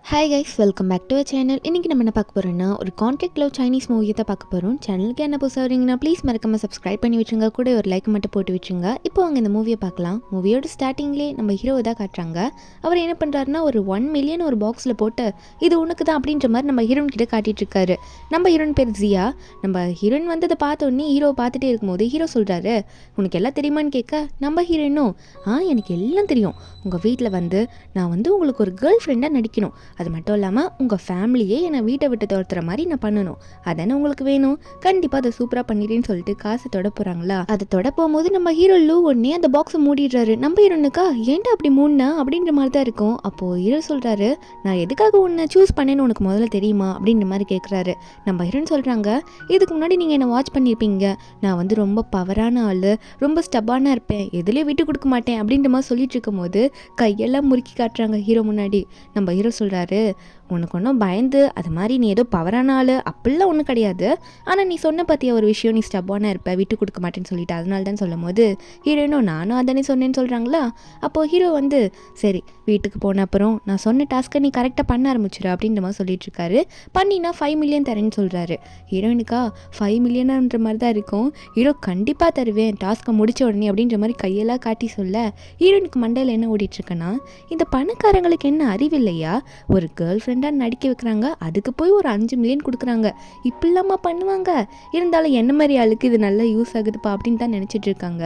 Hi guys, welcome back to channel. இன்றைக்கி நம்ம என்ன பார்க்க போகிறோன்னா, ஒரு கான்ட்ராக்ட் லவ் சைனீஸ் மூவியை தான் பார்க்க போகிறோம். சேனலுக்கு என்ன புதுசாக வரீங்கன்னா ப்ளீஸ் மறக்காமல் சப்ஸ்கிரைப் பண்ணி வச்சுங்க, கூட ஒரு லைக் மட்டும் போட்டு வச்சுங்க. இப்போ அவங்க இந்த மூவியை பார்க்கலாம். மூவியோட ஸ்டார்டிங்லேயே நம்ம ஹீரோவை தான் காட்டுறாங்க. அவர் என்ன பண்ணுறாருன்னா, ஒரு 1 மில்லியன் ஒரு பாக்ஸில் போட்டு இது உனக்கு தான் அப்படின்ற மாதிரி நம்ம ஹீரோயின் கிட்ட காட்டிகிட்ருக்காரு. நம்ம ஹீரோயின் பேர் ஜியா. நம்ம ஹீரோயின் வந்து அதை பார்த்தோன்னே ஹீரோவை பார்த்துட்டே இருக்கும்போது ஹீரோ சொல்கிறாரு, உனக்கு எல்லாம் தெரியுமான்னு கேட்க நம்ம ஹீரோயினும் எனக்கு எல்லாம் தெரியும். உங்கள் வீட்டில் வந்து நான் வந்து உங்களுக்கு ஒரு கேர்ள் ஃப்ரெண்டாக நடிக்கணும். அது மட்டும் இல்லாமல் உங்கள் ஃபேமிலியே என்னை வீட்டை விட்டு துரத்துற மாதிரி நான் பண்ணணும். அதானே உங்களுக்கு வேணும். கண்டிப்பாக அதை சூப்பராக பண்ணிடுன்னு சொல்லிட்டு காசு தொட போகிறாங்களா. அதை தொட போகும்போது நம்ம ஹீரோ லூ உடனே அந்த பாக்ஸை மூடிடுறாரு. நம்ம ஹீரோனுக்கா ஏன்டா அப்படி மூடினா அப்படின்ற மாதிரி தான் இருக்கும். அப்போது ஹீரோ சொல்கிறாரு, நான் எதுக்காக உன்னை சூஸ் பண்ணேன்னு உனக்கு முதல்ல தெரியுமா அப்படின்ற மாதிரி கேட்குறாரு. நம்ம ஹீரோன்னு சொல்கிறாங்க, இதுக்கு முன்னாடி நீங்கள் என்னை வாட்ச் பண்ணியிருப்பீங்க. நான் வந்து ரொம்ப பவரான ஆள், ரொம்ப ஸ்டப்பானாக இருப்பேன், எதுலேயும் விட்டு கொடுக்க மாட்டேன் அப்படின்ற மாதிரி சொல்லிட்டு இருக்கும் போது கையெல்லாம் முறுக்கி காட்டுறாங்க ஹீரோ முன்னாடி. நம்ம ஹீரோ சொல்கிறாரு, உனக்கு ஒன்றும் பயந்து அது மாதிரி நீ ஏதோ பவரான ஆள் அப்படிலாம் ஒன்றும் கிடையாது. ஆனால் நீ சொன்ன பற்றிய ஒரு விஷயம், நீ ஸ்டப்பான இருப்ப, விட்டு கொடுக்க மாட்டேன்னு சொல்லிட்டு அதனால தான் சொல்லும் போது ஹீரோயினும் நானும் அதானே சொன்னேன்னு சொல்கிறாங்களா. அப்போது ஹீரோ வந்து சரி வீட்டுக்கு போன அப்புறம் நான் சொன்ன டாஸ்க்கை நீ கரெக்டாக பண்ண ஆரம்பிச்சிரு அப்படின்ற மாதிரி சொல்லிட்டு இருக்காரு. பண்ணினா 5 மில்லியன் தரேன்னு சொல்கிறாரு. ஹீரோயினுக்கா 5 மில்லியனான்ற மாதிரி தான் இருக்கும். ஹீரோ கண்டிப்பாக தருவேன் டாஸ்க்கை முடிச்ச உடனே அப்படின்ற மாதிரி கையெல்லாம் காட்டி சொல்ல ஹீரோயினுக்கு மண்டையில் என்ன ஓடிட்டுருக்குன்னா, இந்த பணக்காரங்களுக்கு என்ன அறிவில்லையா, ஒரு கேர்ள் ஃப்ரெண்டாக நடிக்க வைக்கிறாங்க, அதுக்கு போய் ஒரு 5 மில்லியன் கொடுக்குறாங்க, இப்படிலாமா பண்ணுவாங்க. இருந்தாலும் என்ன மாதிரி ஆளுக்கு இது நல்லா யூஸ் ஆகுதுப்பா அப்படின்னு தான் நினச்சிட்டு இருக்காங்க.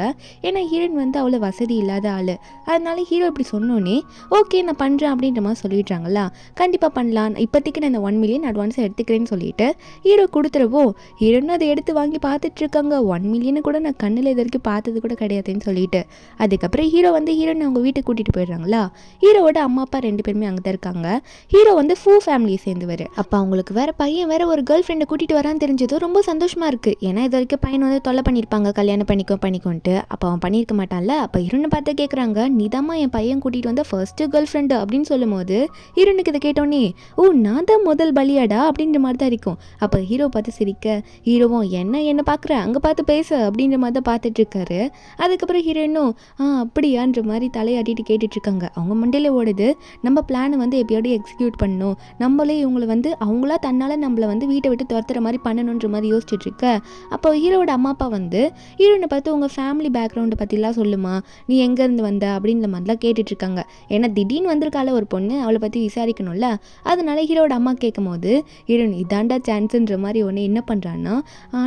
ஏன்னா ஹீரோயின் வந்து அவ்வளோ வசதி இல்லாத ஆள். அதனால ஹீரோ இப்படி சொன்னோன்னே ஓகே நான் பண்ணுறேன் அப்படின்ற மாதிரி சொல்லிடுறாங்களா. கண்டிப்பாக பண்ணலாம், இப்போதைக்கு நான் இந்த 1 மில்லியன் அட்வான்ஸாக எடுத்துக்கிறேன்னு சொல்லிட்டு ஹீரோ கொடுத்துருவோ ஹீரோன்னு அதை எடுத்து வாங்கி பார்த்துட்டு இருக்காங்க. 1 மில்லியனு கூட நான் கண்ணில் இது வரைக்கும் பார்த்தது கூட கிடையாதுன்னு சொல்லிட்டு அதுக்கப்புறம் ஹீரோ வந்து ஹீரோயின் அவங்க வீட்டுக்கு கூட்டிகிட்டு போயிடுறாங்களா. ஹீரோவோட அம்மா அப்பா 2 பேருமே அங்கே தான் இருக்காங்க. ஹீரோ வந்து ஃபூ ஃபேமிலியை சேர்ந்துவார். அப்போ அவங்களுக்கு வேற பையன் வேற ஒரு கேர்ள் ஃப்ரெண்டை கூட்டிகிட்டு வரான்னு தெரிஞ்சதும் ரொம்ப சந்தோஷமாக இருக்குது. ஏன்னா இது வரைக்கும் பையன் வந்து தொல்லை பண்ணியிருப்பாங்க, கல்யாணம் பண்ணிக்கோன்ட்டு. அப்போ அவன் பண்ணியிருக்க மாட்டான்ல. அப்போ ஹீரோனை பார்த்து கேட்குறாங்க, நீதாம்மா என் பையன் கூட்டிகிட்டு வந்த ஃபர்ஸ்ட்டு கேர்ள் ஃப்ரெண்டு அப்படின்னு சொல்லும் போது ஹீரோனுக்கு இதை கேட்டோன்னே ஓ நான் தான் முதல் பலியாடா அப்படின்ற மாதிரி தான் இருக்கும். அப்போ ஹீரோ பார்த்து சிரிக்க ஹீரோவும் என்ன பார்க்குற அங்கே பார்த்து பேச அப்படின்ற மாதிரி தான் பார்த்துட்டு இருக்காரு. அதுக்கப்புறம் ஹீரோயினும் அப்படியான்ற மாதிரி தலையாட்டிட்டு கேட்டுட்ருக்காங்க. அவங்க மண்டையில் ஓடுது, நம்ம பிளானை வந்து எப்படியாவது எக்ஸிக்யூட் பண்ணணும், நம்மளே இவங்களை வந்து அவங்களா தன்னால் நம்மளை வந்து வீட்டை விட்டு துரத்துற மாதிரி பண்ணணுன்ற மாதிரி யோசிச்சுட்டு இருக்க. அப்போ ஹீரோட அம்மா அப்பா வந்து ஹீரோனை பார்த்து உங்கள் ஃபேமிலி பேக்ரவுண்டை பற்றிலாம் சொல்லுமா, நீ எங்கேருந்து வந்த அப்படின்ற மாதிரிலாம் கேட்டுட்ருக்காங்க. ஏன்னா திடீர்னு வந்திருக்கால ஒரு பொண்ணு, அவளை பற்றி விசாரிக்கணும்ல. அதனால ஹீரோட அம்மா கேட்கும் போது ஹீரோன் இதாண்டா சான்ஸுன்ற மாதிரி ஒன்று என்ன பண்ணுறான்னா,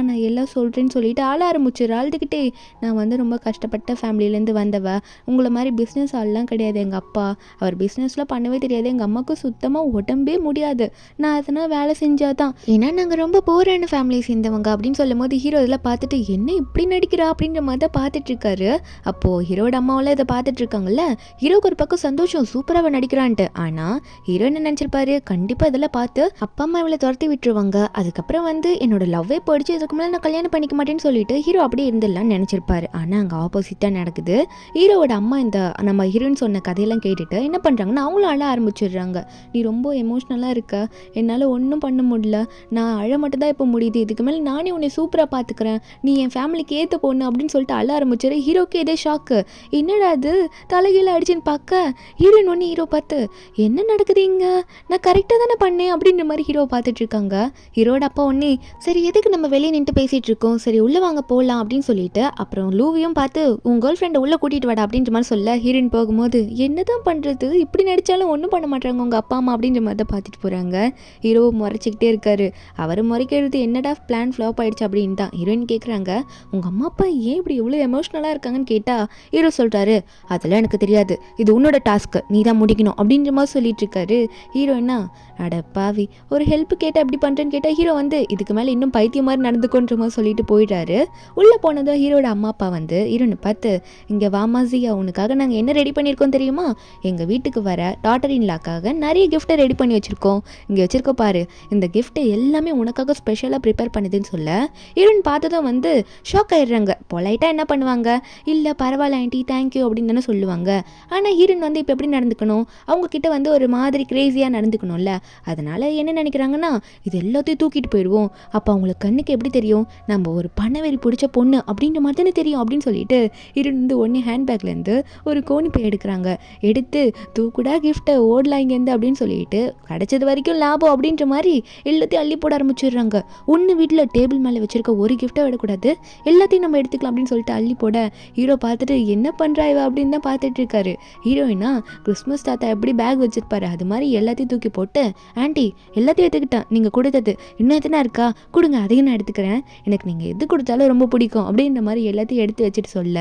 நான் எல்லாம் சொல்கிறேன்னு சொல்லிட்டு ஆள ஆரம்பிச்சிரு. ஆழ்ந்துக்கிட்டே நான் வந்து ரொம்ப கஷ்டப்பட்ட ஃபேமிலியிலேருந்து வந்தவ, உங்களை மாதிரி பிஸ்னஸ் ஆள்லாம் கிடையாது. எங்கள் அப்பா அவர் பிஸ்னஸ்லாம் பண்ணவே தெரியாது, எங்கள் அம்மாவுக்கு சுத்தமாக உடம்பே முடியாது, நான் அதனால் வேலை செஞ்சாதான், ஏன்னா நாங்கள் ரொம்ப போரான ஃபேமிலியை சேர்ந்தவங்க அப்படின்னு சொல்லும் போது ஹீரோ இதெல்லாம் பார்த்துட்டு என்ன இப்படி நடிக்கிறா அப்படின்ற மாதிரி தான் பார்த்துட்ருக்காரு. அப்போது ஹீரோட அம்மாவெல்லாம் இதை பார்த்துட்ருக்காங்கல்ல. ஹீரோக்கு ஒரு பக்கம் சந்தோஷம், சூப்பராக நடிக்கிறான்ட்டு. ஆனால் ஹீரோ என்ன நினச்சிருப்பாரு, கண்டிப்பாக இதெல்லாம் பார்த்து அப்பா அம்மா இவளை துரத்தி விட்டுருவாங்க, அதுக்கப்புறம் வந்து என்னோட லவ்வே போயிடுச்சு, இதுக்கு மேலே நான் கல்யாணம் பண்ணிக்க மாட்டேன்னு சொல்லிட்டு ஹீரோ அப்படியே இருந்துடலாம்னு நினச்சிருப்பாரு. ஆனால் அங்கே ஆப்போசிட்டாக நடக்குது. ஹீரோவோட அம்மா இந்த நம்ம ஹீரோயின் சொன்ன கதையெல்லாம் கேட்டுட்டு என்ன பண்ணுறாங்கன்னா, அவங்களும் அழ ஆரம்பிச்சிடுறாங்க. நீ ரொம்ப எமோஷ்னலாக இருக்க, என்னால் ஒன்றும் பண்ண முடியல, நான் அழ மட்டும் தான் இப்போ முடியுது, இதுக்கு மேலே நானே உன்னை சூப்பராக பார்த்துக்கிறேன், நீ என் ஃபேமிலிக்கு ஏற்ற பொண்ணு அப்படின்னு சொல்லிட்டு அழ ஆரம்பிச்சிரு. ஹீரோக்கு இதே ஷாக்கு, என்னடா அது தலைகீழ அடிச்சுன்னு பார்க்க ஹீரோயின் ஒன்று ஹீரோ பார்த்து என்ன நடக்குது இங்கே, நான் கரெக்டாக தானே பண்ணேன் அப்படின்ற மாதிரி ஹீரோ பார்த்துட்டு இருக்காங்க. ஹீரோட அப்பா ஒன்னே சரி எதுக்கு நம்ம வெளியே நின்று பேசிகிட்டு இருக்கோம், சரி உள்ளே வாங்க போகலாம் அப்படின்னு சொல்லிட்டு அப்புறம் லூவியும் பார்த்து உன் கேர்ள் ஃப்ரெண்டை உள்ளே கூட்டிகிட்டு வாடா அப்படின்ற மாதிரி சொல்ல ஹீரோயின் போகும்போது என்ன தான் பண்ணுறது, இப்படி நடித்தாலும் ஒன்றும் பண்ண மாட்டாங்க உங்கள் அப்பா அம்மா அப்படின்ற மாதிரி தான் பார்த்துட்டு போகிறாங்க. ஹீரோ முறைச்சிக்கிட்டே இருக்காரு. அவர் முறைக்கிறது என்னடா பிளான் ஃப்ளாப் ஆயிடுச்சு அப்படின்னு தான் ஹீரோயின் கேட்குறாங்க. உங்கள் அம்மா அப்பா ஏன் இப்படி இவ்வளோ எமோஷ்னலாக இருக்காங்கன்னு கேட்டால் ஹீரோ சொல்கிறாரு, அதெல்லாம் எனக்கு தெரியாது, இது உன்னோட டாஸ்க்கு, நீ தான் முடிக்கணும் அப்படின்ற மாதிரி சொல்லிட்டு இருக்காரு. ஹீரோயினா அட பாவி ஒரு ஹெல்ப் கேட்டால் எப்படி பண்ணுறேன்னு கேட்டால் ஹீரோ வந்து இதுக்கு மேலே இன்னும் பைத்தியம் மாதிரி நடந்துக்கோன்ற மாதிரி சொல்லிட்டு போயிடுறாரு. உள்ளே போனதும் ஹீரோட அம்மா அப்பா வந்து ஹீரோனை பார்த்து இங்கே வாமாசியா, உனக்காக நாங்கள் என்ன ரெடி பண்ணியிருக்கோம் தெரியுமா, எங்கள் வீட்டுக்கு வர டாட்டர் இன்லாக்காக நிறைய கிஃப்ட்டை ரெடி பண்ணி வச்சுருக்கோம், இங்கே வச்சுருக்கோம் பாரு, இந்த கிஃப்ட்டை எல்லாமே உனக்காக ஸ்பெஷலாக ப்ரிப்பேர் பண்ணுதுன்னு சொல்ல ஹீரோயின் பார்த்ததும் வந்து ஷாக் ஆகிடுறாங்க. பொலைட்டாக என்ன பண்ணுவாங்க, இல்லை பரவாயில்ல ஆண்டி தேங்க்யூ அப்படின்னு தானே சொல்லுவாங்க. ஆனால் ஹீரோயின் வந்து இப்போ எப்படி நடந்துக்கணும், அவங்கக்கிட்ட வந்து ஒரு மாதிரி கிரேஸியாக நடந்துக்கணும்ல. அதனால் என்ன நினைக்கிறாங்கன்னா, இது எல்லாத்தையும் தூக்கிட்டு போயிடுவோம், அப்போ அவங்களுக்கு கண்ணுக்கு எப்படி தெரியும் நம்ம ஒரு பணவெறி பிடிச்ச பொண்ணு அப்படின்ற மாதிரி தானே தெரியும் அப்படின்னு சொல்லிட்டு இருந்து ஒன்று ஹேண்ட்பேக்லேருந்து ஒரு கோணி பை எடுக்கிறாங்க. எடுத்து தூக்குடா கிஃப்ட்டை ஓடலாம் இங்கேருந்து அப்படின்னு சொல்லிட்டு கிடைச்சது வரைக்கும் லாபம் அப்படின்ற மாதிரி எல்லாத்தையும் அள்ளி போட ஆரம்பிச்சிடுறாங்க. ஒன்று வீட்டில் டேபிள் மேலே வச்சிருக்க ஒரு கிஃப்ட்டை விடக்கூடாது, எல்லாத்தையும் நம்ம எடுத்துக்கலாம் அப்படின்னு சொல்லிட்டு அள்ளி போட ஹீரோ பார்த்துட்டு என்ன பண்ணுறா இவ அப்படின்னு தான் பார்த்துட்டு இருக்காரு. ஹீரோயினா கிறிஸ்மஸ் தாத்தா எப்படி பேக் வச்சிருப்பாரு அது மாதிரி எல்லாத்தையும் தூக்கி போட்டு, ஆண்டி எல்லாத்தையும் எடுத்துக்கிட்டேன், நீங்கள் கொடுத்தது இன்னும் எத்தனை இருக்கா கொடுங்க, அதையும் நான் எடுத்துக்கிறேன், எனக்கு நீங்கள் எது கொடுத்தாலும் ரொம்ப பிடிக்கும் அப்படின்ற மாதிரி எல்லாத்தையும் எடுத்து வச்சுட்டு சொல்ல,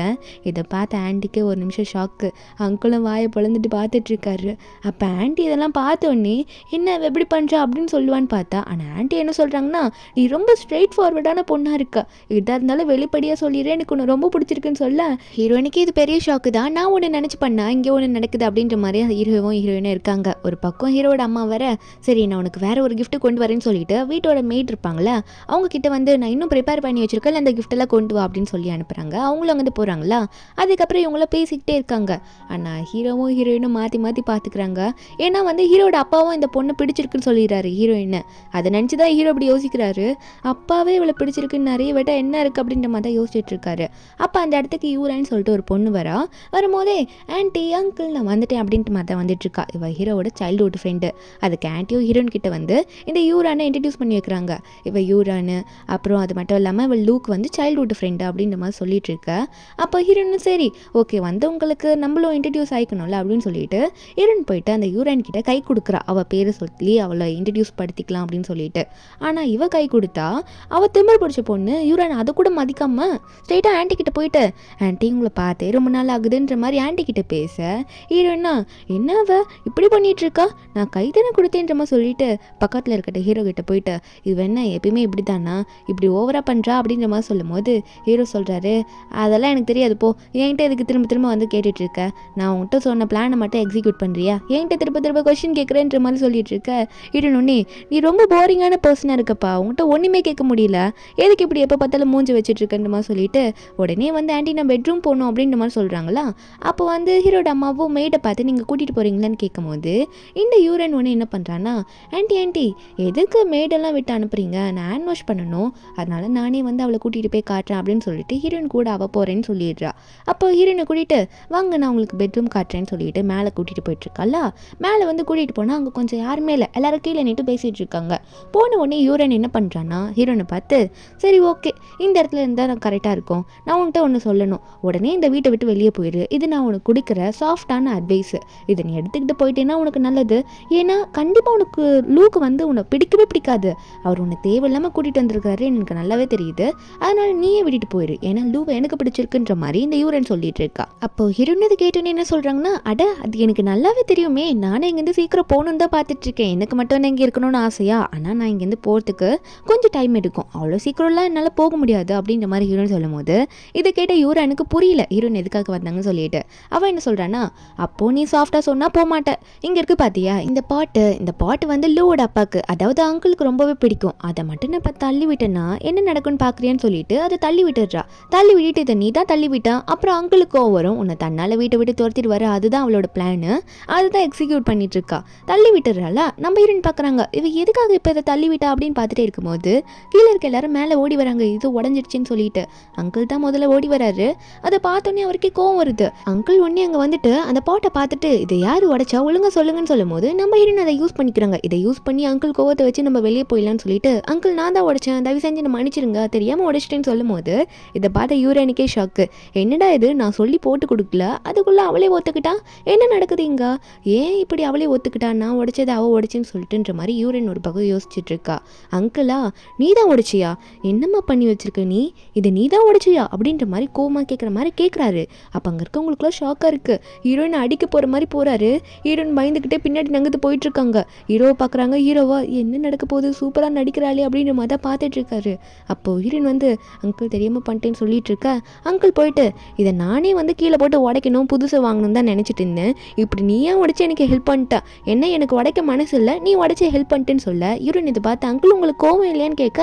இதை பார்த்த ஆண்டிக்கு ஒரு நிமிஷம் ஷாக்கு. அங்கிளும் வாயை பொழந்துட்டு பார்த்துட்டு இருக்காரு. அப்போ ஆண்டி இதெல்லாம் பார்த்தோன்னே என்ன எப்படி பண்ணுறா அப்படின்னு சொல்லுவான்னு பார்த்தா, ஆனால் ஆண்டி என்ன சொல்கிறாங்கன்னா, நீ ரொம்ப ஸ்ட்ரெயிட் ஃபார்வர்டான பொண்ணாக இருக்கா, இதாக இருந்தாலும் வெளிப்படையாக சொல்லிடுறேன், எனக்கு ஒன்று ரொம்ப பிடிச்சிருக்குன்னு சொல்ல ஹீரோயினுக்கு இது பெரிய ஷாக்கு தான். நான் ஒன்று நினச்சி பண்ணா இங்கே ஒன்று நடக்குது அப்படின்ற மாதிரி ஹீரோவும் ஹீரோயினும் இருக்காங்க. ஒரு பக்கம் ஹீரோட அம்மா வர, சரி நான் உனக்கு வேற ஒரு கிஃப்ட் கொண்டு வரேன்னு சொல்லிட்டு வீட்டோட மேட் இருப்பாங்களா அவங்க கிட்ட வந்து, நான் இன்னும் ப்ரிப்பேர் பண்ணி வச்சிருக்கேன் அந்த கிஃப்டெல்லாம் கொண்டு வா அப்படின்னு சொல்லி அனுப்புகிறாங்க. அவங்களும் அங்கே போகிறாங்களா. அதுக்கப்புறம் இவங்கள பேசிக்கிட்டே இருக்காங்க. ஆனால் ஹீரோவும் ஹீரோயினும் மாற்றி மாற்றி பார்த்துக்கிறாங்க. ஏன்னா வந்து ஹீரோட அப்பாவும் இந்த பொண்ணு பிடிச்சிருக்குன்னு சொல்லிடுறாரு ஹீரோயினை. அதை நினச்சி தான் ஹீரோ இப்படி யோசிக்கிறாரு. அப்பாவே இவளை பிடிச்சிருக்குன்னு நிறைய விட என்ன இருக்குது அப்படின்ற மாதிரி தான் யோசிச்சுட்டு இருக்காரு. அப்போ அந்த இடத்துக்கு யூரான்னு சொல்லிட்டு ஒரு பொண்ணு வரும்போதே, ஆன்ட்டி அங்கிள் நான் வந்துட்டேன் அப்படின்ட்டு மாதிரி தான் வந்துட்டு இருக்கா. இவ ஹீரோவோட சைல்டுஹுட் ஃப்ரெண்டு. அதுக்கு ஆன்ட்டியும் ஹீரோயின் கிட்ட வந்து இந்த யூரானை இன்ட்ரடியூஸ் பண்ணி வைக்கிறாங்க. இவ யூரானு, அப்புறம் அது மட்டும் இல்லாமல் இவள் லூக் வந்து சைல்டுஹுட் ஃப்ரெண்டு அப்படின்ற மாதிரி சொல்லிட்டு இருக்க. அப்போ ஹீரோனும் சரி ஓகே வந்தவங்களுக்கு நம்மளும் இன்ட்ரடியூஸ் ஆகிக்கணும்ல அப்படின்னு சொல்லிட்டு ஹீரோயின் போயிட்டு அந்த யூரான் கிட்ட கை கொடுக்குறா. அவள் பேரை சொல்லி அவளை இன்ட்ரடியூஸ் படுத்திக்கலாம் அப்படின்னு சொல்லிட்டு. ஆனால் இவ கை கொடுத்தா அவள் திமிர் பிடிச்ச பொண்ணு யூரான் அதை கூட மதிக்காம ஸ்ட்ரெயிட்டாக ஆன்ட்டி கிட்ட போயிட்டு, ஆன்ட்டி உங்களை பார்த்தே ரொம்ப நாள் ஆகுதுன்ற மாதிரி ஆன்ட்டி கிட்ட பேச, ஹீரோயினா என்ன அவ இப்படி பண்ணிட்டு இருக்கா, நான் கை தானே கொடுத்தேன்ற மாதிரி சொல்லிட்டு பக்கத்தில் இருக்கட்ட ஹீரோ கிட்ட போயிட்டு, இது என்ன எப்பயுமே இப்படி தானா இப்படி ஓவராக பண்ணுறா அப்படின்ற மாதிரி சொல்லும் போது ஹீரோ சொல்கிறாரு, அதெல்லாம் எனக்கு தெரியாது போ, என்கிட்ட இதுக்கு திரும்ப திரும்ப வந்து கேட்டுட்டு இருக்க, நான் உன்கிட்ட சொன்ன பிளானை மட்டும் எக்ஸிக்யூட் பண்ணுறியா, என்கிட்ட திரும்ப திரும்ப கொஸ்டின் கேட்குறேன்ற மாதிரி சொல்லிட்டு இருக்க. ஹீரோனே நீ ரொம்ப போரிங்கான பர்சனாக இருக்கப்பா, உன்கிட்ட ஒன்றுமே கேட்க முடியல, எதுக்கு இப்படி எப்போ பார்த்தாலும் மூஞ்சி வச்சுட்டு இருக்கன்ற மாதிரி சொல்லிட்டு உடனே வந்து ஆண்டி நான் பெட்ரூம் போகணும் அப்படின்ற மாதிரி சொல்கிறாங்களா. அப்போ வந்து ஹீரோட அம்மாவும் மெய்டை பார்த்து நீங்கள் கூட்டிகிட்டு போகிறீங்களான்னு கேட்கும் போது இந்த யூரன் ஒன்று என்ன பண்ணுறான்னா, ஆண்டி எதுக்கு மெய்டெல்லாம் விட்டு அனுப்புறீங்க, நான் ஹேண்ட் வாஷ் பண்ணணும், அதனால நானே வந்து அவளை கூட்டிகிட்டு போய் காட்டுறேன் அப்படின்னு சொல்லிட்டு ஹீரோயின் கூட போகிறேன்னு சொல்லிடுறா. அப்போ ஹீரோயினை கூட்டிகிட்டு வாங்க நான் உங்களுக்கு பெட்ரூம் காட்டுறேன்னு சொல்லிட்டு மேலே கூட்டிகிட்டு போயிட்டுருக்கால. மேலே வந்து கூட்டிகிட்டு போனால் அங்கே கொஞ்சம் யாருமே இல்லை, எல்லாரும் கீழே நின்று பேசிகிட்டு இருக்காங்க. போன உடனே யூரன் என்ன பண்ணுறான்னா ஹீரோனை பார்த்து, சரி ஓகே இந்த இடத்துல இருந்தால் நான் கரெக்டாக இருக்கும், நான் உன்கிட்ட ஒன்று சொல்லணும், உடனே இந்த வீட்டை விட்டு வெளியே போயிடு, இது நான் உனக்கு கொடுக்குற சாஃப்டான அட்வைஸு, இதை நீ எடுத்துக்கிட்டு போயிட்டேன்னா உனக்கு நல்லது, ஏன்னா கண்டிப்பாக உனக்கு லூக்கு வந்து உன்னை பிடிக்கவே பிடிக்காது, அவர் உன்னை தேவையில்லாமல் கூட்டிகிட்டு வந்திருக்காரு எனக்கு நல்லாவே தெரியுது, அதனால நீயே விட்டுட்டு போயிரு, ஏன்னா லூவை எனக்கு பிடிச்சிருக்குன்ற மாதிரி இந்த யூரன் சொல்லிட்டு இருக்கா. அப்போ ஹீரோயின் இது கேட்டோன்னு என்ன சொல்கிறாங்கன்னா, அட அது எனக்கு நல்லாவே தெரியுமே, நானே இங்கேருந்து சீக்கிரம் போகணுன்னு தான் பார்த்துட்டு இருக்கேன், எனக்கு மட்டும் இங்கே இருக்கணும்னு ஆசையா, ஆனால் நான் இங்கேருந்து போகிறதுக்கு கொஞ்சம் டைம் எடுக்கும், அவ்வளோ சீக்கிரம்லாம் என்னால் போக முடியாது அப்படின்ற மாதிரி ஹீரோயின் சொல்லும் போது இதை கேட்ட யூரானுக்கு புரியல ஹீரோயின் எதுக்காக வந்தாங்கன்னு சொல்லிட்டு. அவன் என்ன சொல்கிறான்னா, அப்போ நீ சாஃப்டாக சொன்னால் போக மாட்டேன், இங்கே இருக்கு பார்த்தியா இந்த பாட்டு வந்து லூவோட அப்பாவுக்கு அதாவது அங்கிளுக்கு ரொம்பவே பிடிக்கும், அதை மட்டும் நான் இப்போ தள்ளி விட்டேன்னா என்ன நடக்கும்னு பார்க்குறியான்னு சொல்லிட்டு அதை தள்ளி விட்டுடுறா. தள்ளி விட்டுட்டு இதை நீ தான் தள்ளி விட்டான், அப்புறம் அங்கிளுக்கும் வரும், உன்னை தன்னால் வீட்டை விட்டு துரத்திட்டு வர, அதுதான் அவளோட பிளானு, அதுதான் எக்ஸிக்யூட் பண்ணிட்டு இருக்கா. தள்ளி விட்டுறால. நம்ம ஹீரோயின் பார்க்குறாங்க இவ எதுக்காக இப்போ இதை தள்ளி விட்டா அப்படின்னு பார்த்துட்டே இருக்கும்போது கீழே இருக்க எல்லாரும் மேலே ஓடி வராங்க, இது உடஞ்சிடுச்சின்னு சொல்லிட்டு. அங்கிள் தான் முதல்ல ஓடி வராரு. அதை பார்த்தோன்னே அவருக்கே கோவம் வருது. அங்கிள் ஒன்னே அங்கே வந்துட்டு அந்த பாட்டை பார்த்துட்டு இதை யார் உடைச்சா ஒழுங்கா சொல்லுங்கன்னு சொல்லும் போது நம்ம ஹீரோயின் அதை யூஸ் பண்ணிக்கிறாங்க. இதை யூஸ் பண்ணி அங்கிள் கோவத்தை வச்சு நம்ம வெளியே போயிடலான்னு சொல்லிட்டு, அங்கிள் நான் தான் உடைச்சேன், தயவு செஞ்சு நம்ம மன்னிச்சிருங்க, தெரியாமல் உடைச்சிட்டேன்னு சொல்லும் போது இதை பார்த்த யூரனுக்கே ஷாக்கு. என்னடா இது, நான் சொல்லி போட்டு கொடுக்கல, அதுக்குள்ளே அவளே ஒத்துக்கிட்டா, என்ன நடக்குது இங்க, ஏன் இப்படி அவளே ஒத்துக்கிட்டா, நான் உடைச்சதை அவள் உடைச்சின்னு சொல்லிட்டுன்ற மாதிரி யூரன் ஒரு பக்கம் யோசிச்சுட்டு இருக்கா. அங்கிளா நீ தான் உடைச்சியா, என்னம்மா பண்ணி வச்சிருக்க நீ, இதை நீ தான் உடைச்சியா அப்படின்ற மாதிரி கோமா கேட்குற மாதிரி கேட்குறாரு. அப்போ அங்கே இருக்கவங்களுக்குலாம் ஷாக்காக இருக்குது. ஹீரோயின் அடிக்க போகிற மாதிரி போகிறாரு. ஹீரோயின் பயந்துக்கிட்டே பின்னாடி நகர்ந்து போயிட்டுருக்காங்க. ஹீரோவை பார்க்குறாங்க. ஹீரோவா என்ன நடக்க போகுது, சூப்பராக நடிக்கிறாளே அப்படின்ற மாதிரி தான் பார்த்துட்ருக்காரு. அப்போது ஹீரோயின் வந்து அங்கிள் தெரியாமல் பண்ணிட்டேன்னு சொல்லிட்டு இருக்க. அங்கிள் போயிட்டு இதை நானே வந்து கீழே போட்டு உடைக்கணும், புதுசை வாங்கணும் தான் நினச்சிட்டு இருந்தேன், இப்படி நீயா உடைச்சி எனக்கு ஹெல்ப் பண்ணிட்டா, என்ன எனக்கு உடைக்க மனசு இல்லை, நீ உடைச்சி ஹெல்ப் பண்ணிட்டேன்னு சொல்ல ஹீரோயின் இதை பார்த்து அங்கிள் உங்களுக்கு கோவம் இல்லையான்னு கேட்க,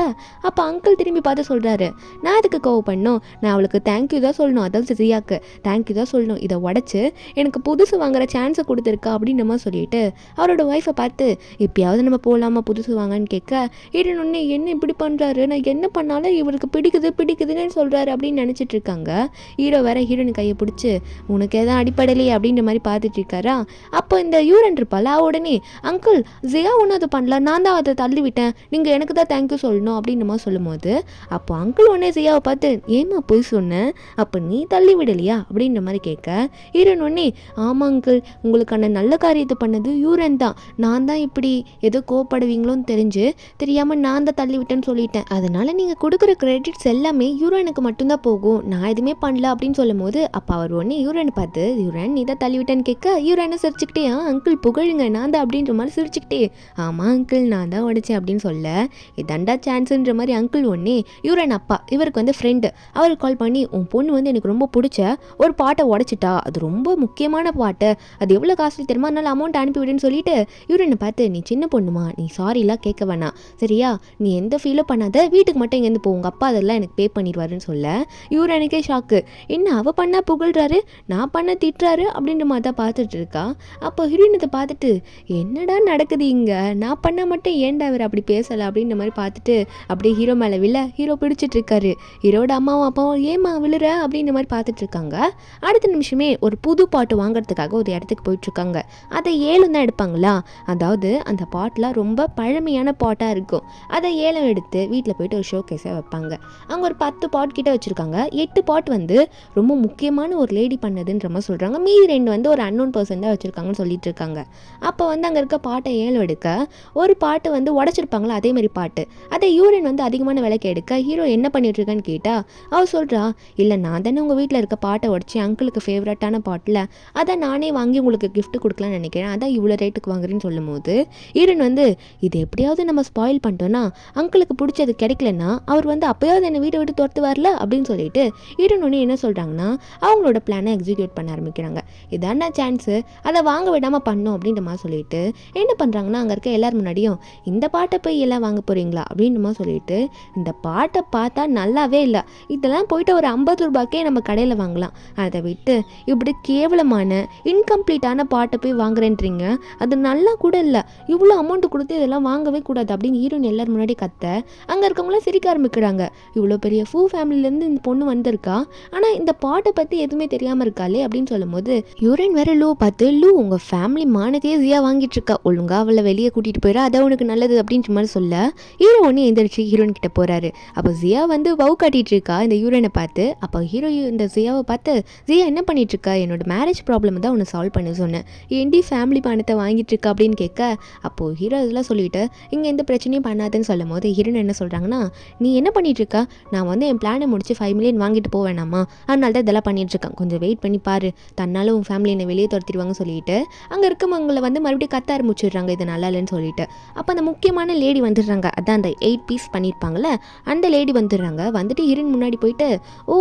அப்போ அங்கிள் திரும்பி பார்த்து சொல்கிறாரு, நான் அதுக்கு கோவம் பண்ணணும், நான் அவளுக்கு தேங்க்யூ தான் சொல்லணும், அதாவது சியாக்கு தேங்க்யூ தான் சொல்லணும், இதை உடச்சி எனக்கு புதுசு வாங்குற சான்ஸை கொடுத்துருக்கா அப்படின்னு நம்ம சொல்லிட்டு அவரோட ஒய்ஃபை பார்த்து எப்பயாவது நம்ம போகலாமா புதுசு வாங்கன்னு கேட்க, ஹீரோயின் ஒன்று என்ன இப்படி பண்ணுறாரு, நான் என்ன பண்ணாலும் இவருக்கு பிடிக்குதுன்னு சொல்கிறாரு அப்படின்னு நினச்சிட்டு இருக்காங்க. ஹீரோ வேற ஹீரோயின் கையை பிடிச்சி உனக்கு எதாவது அடிப்படையிலே அப்படின்ற மாதிரி பார்த்துட்டு இருக்காரா. அப்போ இந்த யூரன் இருப்பாள். உடனே அங்கிள் ஜியா ஒன்றும் அது பண்ணல, நான் தான் அதை தள்ளி விட்டேன், நீங்கள் எனக்கு தான் தேங்க்யூ சொல்லணும் அப்படின்னு நம்ம சொல்லும்போது அப்போ அங்கிள் உடனே ஜியாவை பார்த்து ஏமா போய் சொன்னேன், அப்போ நீ தள்ளி விடலையா அப்படின்ற மாதிரி கேட்க ஹீரோயின் உடனே ஆமாம் அங்கிள், உங்களுக்கான நல்ல காரியத்தை பண்ணது யூரன் தான், நான் தான் இப்படி ஏதோ கோவப்படுவீங்களோன்னு தெரியாமல் நான் தான் தள்ளி விட்டேன்னு சொல்லிட்டேன், அதனால நீங்கள் கொடுக்குற கிரெடிட்ஸ் எல்லாமே யூரனுக்கு மட்டும்தான் போகும், நான் எதுவுமே பண்ணல அப்படின்னு சொல்லும் போது அப்போ அவர் உடனே யூரனை பார்த்து யூரன் நீ தான் தள்ளி விட்டேன்னு கேட்க யூரனை சிரிச்சுக்கிட்டே அங்கிள் புகழுங்க நான் தான் அப்படின்ற மாதிரி சிரிச்சுக்கிட்டே ஆமாம் அங்கிள் நான் தான் உடைச்சேன் அப்படின்னு சொல்ல இதாண்டா சான்ஸுன்ற மாதிரி அங்கிள் ஒன்னே யூரன் அப்பா இவருக்கு வந்து ஃப்ரெண்டு அவருக்கு கால் பண்ணி உன் பொண்ணு வந்து எனக்கு ரொம்ப பிடிச்ச ஒரு பாட்டை உடைச்சிட்டா, அது ரொம்ப முக்கியமான பாட்டு, அது எவ்வளோ காஸ்ட்லி தெரியுமா, அதனால அமௌண்ட் அனுப்பிவிடுன்னு சொல்லிட்டு யூரனை பார்த்து நீ சின்ன பொண்ணுமா, நீ சாரிலாம் கேட்க வேணாம் சரியா, நீ எந்த ஃபீலும் பண்ணாத, வீட்டுக்கு மட்டும் இங்கேருந்து போ, உங்கள் அப்பா அதெல்லாம் எனக்கு பே பண்ணிடுவாருன்னு சொல்ல யூரனுக்கே ஷாக்கு, என்ன அவள் பண்ணால் புகழ்றாரு நான் பண்ண திட்டுறாரு அப்படின்ற மாதிரி தான் பார்த்துட்டு இருக்கா. அப்போ ஹீரோயினத்தை பார்த்துட்டு என்னடா நடக்குது இங்கே, நான் பண்ணால் மட்டும் ஏன்டா அவர் அப்படி பேசலை அப்படின்ற மாதிரி பார்த்துட்டு அப்படியே ஹீரோ மேலே வில்ல ஹீரோ பிடிச்சிட்டு இருக்காரு. ஹீரோட அம்மாவும் அப்பாவும் ஏமா விழுற அப்படின்ற மாதிரி பார்த்துட்டு இருக்காங்க. அடுத்த நிமிஷமே ஒரு புது பாட்டு வாங்குறதுக்காக ஒரு இடத்துக்கு போயிட்டுருக்காங்க. அதை ஏலம் தான் எடுப்பாங்களா, அதாவது அந்த பாட்டெலாம் ரொம்ப பழமையான பாட்டாக இருக்கும், அதை ஏலம் எடுத்து வீட்டில் போயிட்டு ஒரு ஷோ கேஸாக வைப்பாங்க. அங்கே ஒரு 10 பாட் கிட்ட வச்சுருக்காங்க. 8 பாட் வந்து ரொம்ப முக்கியமான ஒரு லேடி பண்ணதுன்ற மாதிரி சொல்கிறாங்க, மீதி 2 வந்து ஒரு அன்னோன் பர்சன் தான் வச்சுருக்காங்கன்னு சொல்லிட்டு இருக்காங்க. அப்போ வந்து அங்கே இருக்க பாட்டை ஏலம் எடுக்க ஒரு பாட்டு வந்து உடச்சிருப்பாங்களா அதே மாதிரி பாட்டு, அதை யூரன் வந்து அதிகமான விலைக்கு எடுக்க ஹீரோ என்ன பண்ணிட்டு இருக்கான்னு கேட்டால் அவள் சொல்கிறா இல்லை நான் தானே உங்கள் வீட்டில் இருக்க பாட்டை உடச்சி அங்கிளுக்கு ஃபேவரட்டான பாட்டில் அதை நானே வாங்கி உங்களுக்கு கிஃப்ட் கொடுக்கலான்னு நினைக்கிறேன், அதான் இவ்வளோ ரேட்டுக்கு வாங்குறேன்னு சொல்லும் போது ஹீரோன் வந்து இது எப்படியாவது நம்ம ஸ்பாயில் பண்ணிட்டோன்னா அங்கிளுக்கு பிடிச்சது கிடைக்கலன்னா அவர் வந்து அப்போயாவது என்னை வீட்டை விட்டு துரத்து வரல அப்படின்னு சொல்லிட்டு ஹீரோன் ஒன்று என்ன சொல்கிறாங்கன்னா அவங்களோட பிளானை எக்ஸிக்யூட் பண்ண ஆரம்பிக்கிறாங்க. இதாண்டா சான்ஸு, அதை வாங்க விடாமல் பண்ணோம் அப்படின்ற மாதிரி சொல்லிட்டு என்ன பண்ணுறாங்கன்னா அங்கே இருக்க எல்லார் முன்னாடியும் இந்த பாட்டை போய் எல்லாம் வாங்க போகிறீங்களா அப்படின்ற மாதிரி சொல்லிட்டு இந்த பாட்டை பார்த்தா நல்லாவே இல்லை, இதெல்லாம் போயிட்டு ஒரு 50 ரூபாய்க்கே நம்ம கடையில் வாங்கலாம், அதை விட்டு இப்படி கேவலமான இன்கம்ப்ளீட்டான பாட்டை போய் வாங்குறேன்றீங்க, அது நல்லா கூட இல்லை, இவ்வளோ அமௌண்ட்டு கொடுத்து இதெல்லாம் வாங்கவே கூடாது அப்படின்னு ஹீரோயின் எல்லாரும் முன்னாடி கத்த அங்கே இருக்கவங்களாம் சிரிக்க ஆரம்பிக்கிறாங்க. இவ்வளோ பெரிய ஃபூ ஃபேமிலியிலேருந்து இந்த பொண்ணு வந்திருக்கா, ஆனால் இந்த பாட்டை பற்றி எதுவுமே தெரியாமல் இருக்காளே அப்படின்னு சொல்லும் போது யூரன் வேற லூ பார்த்து லூ உங்கள் ஃபேமிலி மானத்தையே ஜியா வாங்கிட்டு இருக்கா, ஒழுங்கா அவளை வெளியே கூட்டிகிட்டு போயிடா, அதை உனக்கு நல்லது அப்படின்ற மாதிரி சொல்ல ஹீரோ ஒன்று எந்திரிச்சு ஹீரோயின் கிட்ட போகிறாரு. அப்போ ஜியா வந்து வவு காட்டிகிட்டு இருக்கா இந்த யூரனை பார்த்து. அப்போ ஹீரோ இந்த ஜியாவை பார்த்து ஜியா என்ன பண்ணிட்டு இருக்கா, என்னோட மேரேஜ் ப்ராப்ளம் தான் உன்னை சால்வ் பண்ண சொன்னேன், ஏன்டி ஃபேமிலி பணத்தை வாங்கிட்டு இருக்கா அப்படின்னு கேட்க அப்போது ஹீரோ இதெல்லாம் சொல்லிவிட்டு இங்கே எந்த பிரச்சனையும் பண்ணாதுன்னு சொல்லும் போது ஹீரோயின் என்ன சொல்கிறாங்கன்னா நீ என்ன பண்ணிட்டு இருக்கா, நான் வந்து என் பிளானை முடிச்சு 5 மில்லியன் வாங்கிட்டு போவேணாமா, அதனால தான் இதெல்லாம் பண்ணிட்டு இருக்கேன், கொஞ்சம் வெயிட் பண்ணி பாரு, தன்னால உன் ஃபேமிலி என்னை வெளியே துரத்திடுவாங்க சொல்லிட்டு அங்கே இருக்கவங்களை வந்து மறுபடியும் கத்த ஆரம்பிச்சிடுறாங்க இது நல்லா இல்லைன்னு சொல்லிட்டு. அப்போ அந்த முக்கியமான லேடி வந்துடுறாங்க, அதான் அந்த 8 பீஸ் பண்ணியிருப்பாங்கள்ல அந்த லேடி வந்துடுறாங்க. வந்துட்டு ஹீரோயின் முன்னாடி போயிட்டு ஓ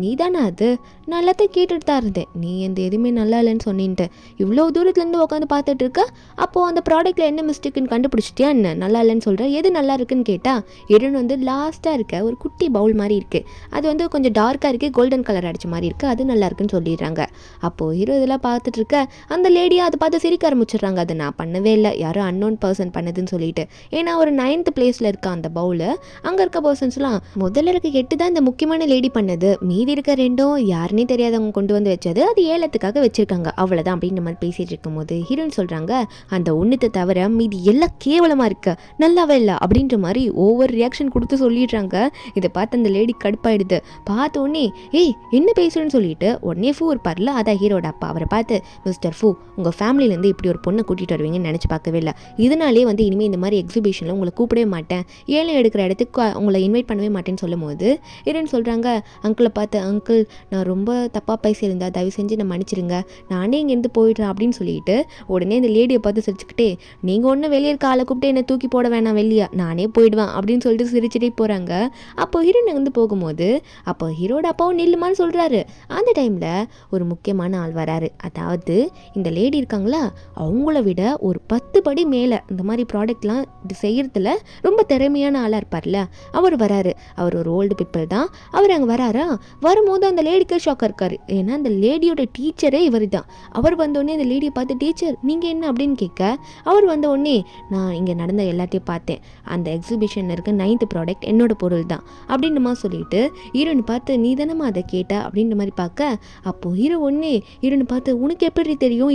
நீ தானே அது, நான் எல்லாத்தையும் கேட்டுட்டு தான் இருந்தேன், நீ எந்த எதுவுமே நல்லா இல்லைன்னு சொன்னின்ட்டு இவ்வளோ தூரத்துலேருந்து உட்காந்து பார்த்துட்டு இருக்க, அப்போது அந்த ப்ராடக்ட்டில் என்ன மிஸ்டேக்குன்னு கண்டுபிடிச்சிட்டியா என்ன, நல்லா இல்லைன்னு சொல்கிறேன், எது நல்லா இருக்குன்னு கேட்டால் ஹீரோயின் வந்து லாஸ்ட்டாக இருக்க ஒரு குட்டி பவுல் மாதிரி இருக்குது, அது வந்து கொஞ்சம் டார்க்காக இருக்குது, கோல்டன் கலர் அடித்த மாதிரி இருக்குது, அது நல்லா இருக்குன்னு சொல்லிடுறாங்க. அப்போது ஹீரோ இதெல்லாம் பார்த்துட்டு இருக்க அந்த லேடியை அதை பார்த்து சிரிக்க ஆரம்பிச்சிடுறாங்க, அது நான் பண்ணவே இல்லை, யாரோ அன்னோன் பர்சன் பண்ணதுன்னு சொல்லிட்டு, ஏன்னா ஒரு 9th பிளேஸில் இருக்க அந்த பவுலு அங்கே இருக்க பர்சன்ஸ்லாம் முதல்ல இருக்க 8 தான் இந்த முக்கியமான லேடி பண்ணது, மீதி இருக்க 2 யாருன்னே தெரியாதவங்க கொண்டு வந்து வச்சது, அது ஏலத்துக்காக வச்சிருக்காங்க அவ்வளோதான் அப்படின்ற மாதிரி பேசிட்டு இருக்கும்போது ஹீரோயின் சொல்கிறாங்க அந்த ஒன்றுத்தை தவிர மீதி எல்லாம் கேவலமாக இருக்கு, நல்லாவே இல்லை அப்படின்ற மாதிரி ஓவர் ரியாக்ஷன் கொடுத்து சொல்லிடுறாங்க. இதை பார்த்து அந்த லேடி கடுப்பாயிடுது. பார்த்த உடனே ஏய் என்ன பேசுறேன்னு சொல்லிட்டு உடனே ஃபூ இருப்பார்ல அதான் ஹீரோட அப்பா, அவரை பார்த்து மிஸ்டர் ஃபூ உங்கள் ஃபேமிலியிலேருந்து இப்படி ஒரு பொண்ணை கூட்டிகிட்டு வருவீங்கன்னு நினச்சி பார்க்கவே இல்லை, இதனாலே வந்து இனிமேல் இந்த மாதிரி எக்ஸிபிஷனில் உங்களை கூப்பிடவே மாட்டேன், ஏலம் எடுக்கிற இடத்துக்கு உங்களை இன்வைட் பண்ணவே மாட்டேன்னு சொல்லும் போது ஹீரோயின் சொல்கிறாங்க அங்கிளை பார்த்து அங்கிள் நான் ரொம்ப தப்பாக பேசியிருந்தா தயவு செஞ்சு நான் மன்னிச்சிருங்க, நானே இங்கேருந்து போயிடுறேன் அப்படின்னு சொல்லிட்டு உடனே இந்த லேடியை பார்த்து சிரிச்சுக்கிட்டே நீங்கள் ஒன்று வெளியே இருக்க ஆளை கூப்பிட்டு என்னை தூக்கி போட வேணாம் வெளியே, நானே போயிடுவேன் அப்படின்னு சொல்லிட்டு சிரிச்சுட்டே போகிறாங்க. அப்போ ஹீரோயின் வந்து போகும்போது அப்போ ஹீரோட அப்பாவும் நில்லுமான்னு சொல்கிறாரு. அந்த டைமில் ஒரு முக்கியமான ஆள் வராரு, அதாவது இந்த லேடி இருக்காங்களா அவங்கள விட ஒரு 10 படி மேலே இந்த மாதிரி ப்ராடக்ட்லாம் இது செய்கிறதுல ரொம்ப திறமையான ஆளாக இருப்பார்ல அவர் வராரு. அவர் ஒரு ஓல்டு பீப்புள் தான். அவர் அங்கே வராரா, வரும்போது அந்த லேடிக்கு ஷாக்காக இருக்கார், ஏன்னா அந்த லேடியோட டீச்சரே இவர் தான். அவர் வந்தோடனே அந்த லேடியை பார்த்து டீச்சர் நீங்கள் என்ன அப்படின்னு கேட்க அவர் வந்த உடனே நான் இங்கே நடந்த எல்லாத்தையும் பார்த்தேன், அந்த எக்ஸிபிஷன் இருக்க 9th ப்ராடக்ட் என்னோட பொருள் தான் அப்படின்ற மாதிரி சொல்லிட்டு ஹீரோனை பார்த்து நீ தானம்மா அதை கேட்ட அப்படின்ற மாதிரி பார்க்க அப்போது ஹீரோ ஒன்று ஹீரோனை பார்த்து உனக்கு எப்படி தெரியும்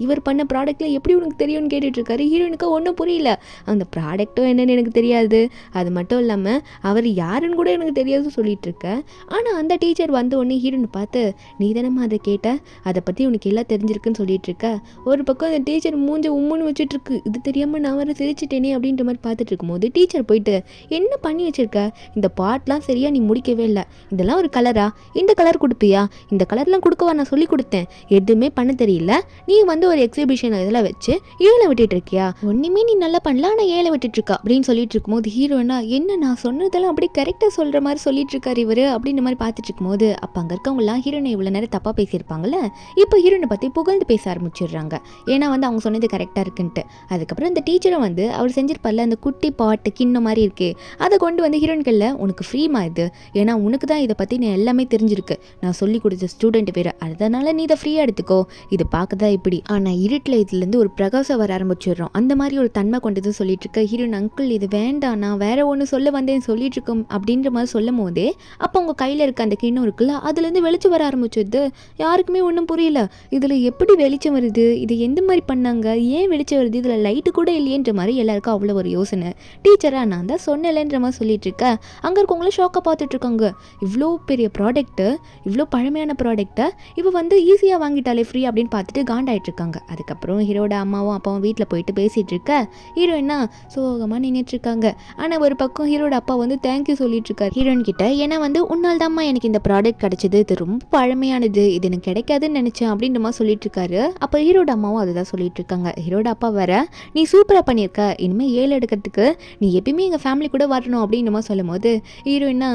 இவர் பண்ண பண்ண ப்ராடக்ட்ல எப்படி உனக்கு தெரியும்னு கேட்டுட்டு இருக்காரு. ஹீரோயினுக்கு ஒன்றும் புரியல. அந்த ப்ராடக்ட்டும் என்னன்னு எனக்கு தெரியாது, அது மட்டும் இல்லாமல் அவர் யாருன்னு கூட எனக்கு தெரியாது சொல்லிட்டு இருக்க. ஆனால் அந்த டீச்சர் வந்த உடனே ஹீரோனை பார்த்து, நீ தானம்மா அதை கேட்ட, அதை பற்றி உனக்கு எல்லாம் தெரிஞ்சிருக்குன்னு சொல்லிட்டு இருக்க. ஒரு பக்கம் அந்த டீச்சர் மூஞ்ச உம்முன்னு வச்சுட்டு இருக்கு. இது தெரியாமல் நான் வர சிரிச்சிட்டேனே அப்படின்ற மாதிரி பார்த்துட்டு இருக்கும்போது டீச்சர் போயிட்டு, என்ன பண்ணி வச்சிருக்க, இந்த பாட்லாம் சரியா நீ முடிக்கவே இல்லை, இதெல்லாம் ஒரு கலரா, இந்த கலர் கொடுப்பியா, இந்த கலர்லாம் கொடுக்கவா நான் சொல்லி கொடுத்தேன், எதுவுமே பண்ண தெரியல, நீ வந்து ஒரு எக்ஸிபிஷன் இதெல்லாம் வச்சு ஏழை விட்டுட்டு இருக்கியா, ஒன்றுமே நீ நல்லா பண்ணலாம் ஆனால் ஏழை விட்டுட்டு இருக்கா அப்படின்னு சொல்லிட்டு இருக்கும்போது ஹீரோனா, என்ன நான் சொன்னதெல்லாம் அப்படியே கரெக்டாக சொல்கிற மாதிரி சொல்லிட்டு இருக்காரு இவர் அப்படின்ற மாதிரி பார்த்துட்டு இருக்கும்போது, அப்போ அங்கே இருக்கவங்கலாம் ஹீரோனை இவ்வளோ நேரம் தப்பாக பேசியிருப்பாங்கல்ல, இப்போ ஹீரோனை பற்றி புகழ்ந்து பேச ஆரம்பிச்சிடுறாங்க. ஏன்னா வந்து அவங்க சொன்னது கரெக்டாக இருக்குன்ட்டு. அதுக்கப்புறம் இந்த டீச்சரும் வந்து அவர் செஞ்சிருப்பார்ல அந்த குட்டி பாட்டு கிண்ணம் மாதிரி இருக்கு, அதை கொண்டு வந்து ஹீரோயின்களில், உனக்கு ஃப்ரீமா இது, ஏன்னா உனக்கு தான் இதை பற்றி நான் எல்லாமே தெரிஞ்சிருக்கு, நான் சொல்லி கொடுத்த ஸ்டூடெண்ட் வேறு, அதனால நீ இதை ஃப்ரீயாக எடுத்துக்கோ, இது பார்க்க தான் இப்படி, ஆனால் இருட்டில் இதுலேருந்து ஒரு பிரகாசம் வர ஆரம்பிச்சிடுறோம், அந்த மாதிரி ஒரு தன்மை கொண்டது சொல்லிட்டு இருக்க ஹீரோயின். அங்கிள் இது வேண்டாம், நான் வேற ஒன்று சொல்ல வந்தேன் சொல்லிட்டு இருக்கோம் அப்படின்ற மாதிரி சொல்லும் போதே அப்போ அவங்க கையில் இருக்க அந்த கிண்ணம் இருக்குல்ல, அதுலேருந்து வெளிச்சம் வர ஆரம்பிச்சது. யாருக்குமே ஒன்றும் புரியல, இதில் எப்படி வெளிச்சம் வருது, இது எந்த மாதிரி பண்ணாங்க, ஏன் வெளிச்சம் வருது, இதில் லைட்டு கூட இல்லையன்ற மாதிரி எல்லாருக்கும் அவ்வளோ ஒரு யோசனை. டீச்சராக நான் தான் சொன்னேன்ன்ற மாதிரி சொல்லிட்டு இருக்கேன். அங்கே இருக்கவங்களும் ஷாக்காக பார்த்துட்டு இருக்காங்க. இவ்வளோ பெரிய ப்ராடக்ட்டு, இவ்வளோ பழமையான ப்ராடக்டை இப்போ வந்து ஈஸியாக வாங்கிட்டாலே ஃப்ரீ அப்படின்னு பார்த்துட்டு காண்டாயிட்டு இருக்காங்க. அதுக்கப்புறம் ஹீரோட அம்மாவும் அப்பாவும் வீட்டில் போயிட்டு பேசிகிட்டு இருக்க ஹீரோயினா சோகமாக நின்றுட்டு இருக்காங்க. ஆனால் ஒரு பக்கம் ஹீரோட அப்பா வந்து தேங்க்யூ சொல்லிட்டு இருக்காரு ஹீரோயின் கிட்ட. ஏன்னா வந்து உன்னால் தான்மா எனக்கு இந்த ப்ராடக்ட் கிடைச்சது, இது ரொம்ப பழமையானது, இது எனக்கு கிடைக்காதுன்னு நினச்சேன் அப்படின்ற மாதிரி சொல்லிட்டு இருக்காரு. அப்போ ஹீரோட அம்மாவும் அதுதான் சொல்லிட்டு இருக்காங்க. ஹீரோட அப்பா வேற, நீ சூப்பராக பண்ணியிருக்க, இனிமேல் ஏழை எடுக்கிறதுக்கு நீ எப்பயுமே எங்கள் ஃபேமிலி கூட வரணும் அப்படின்ற மாதிரி சொல்லும் போது ஹீரோயினா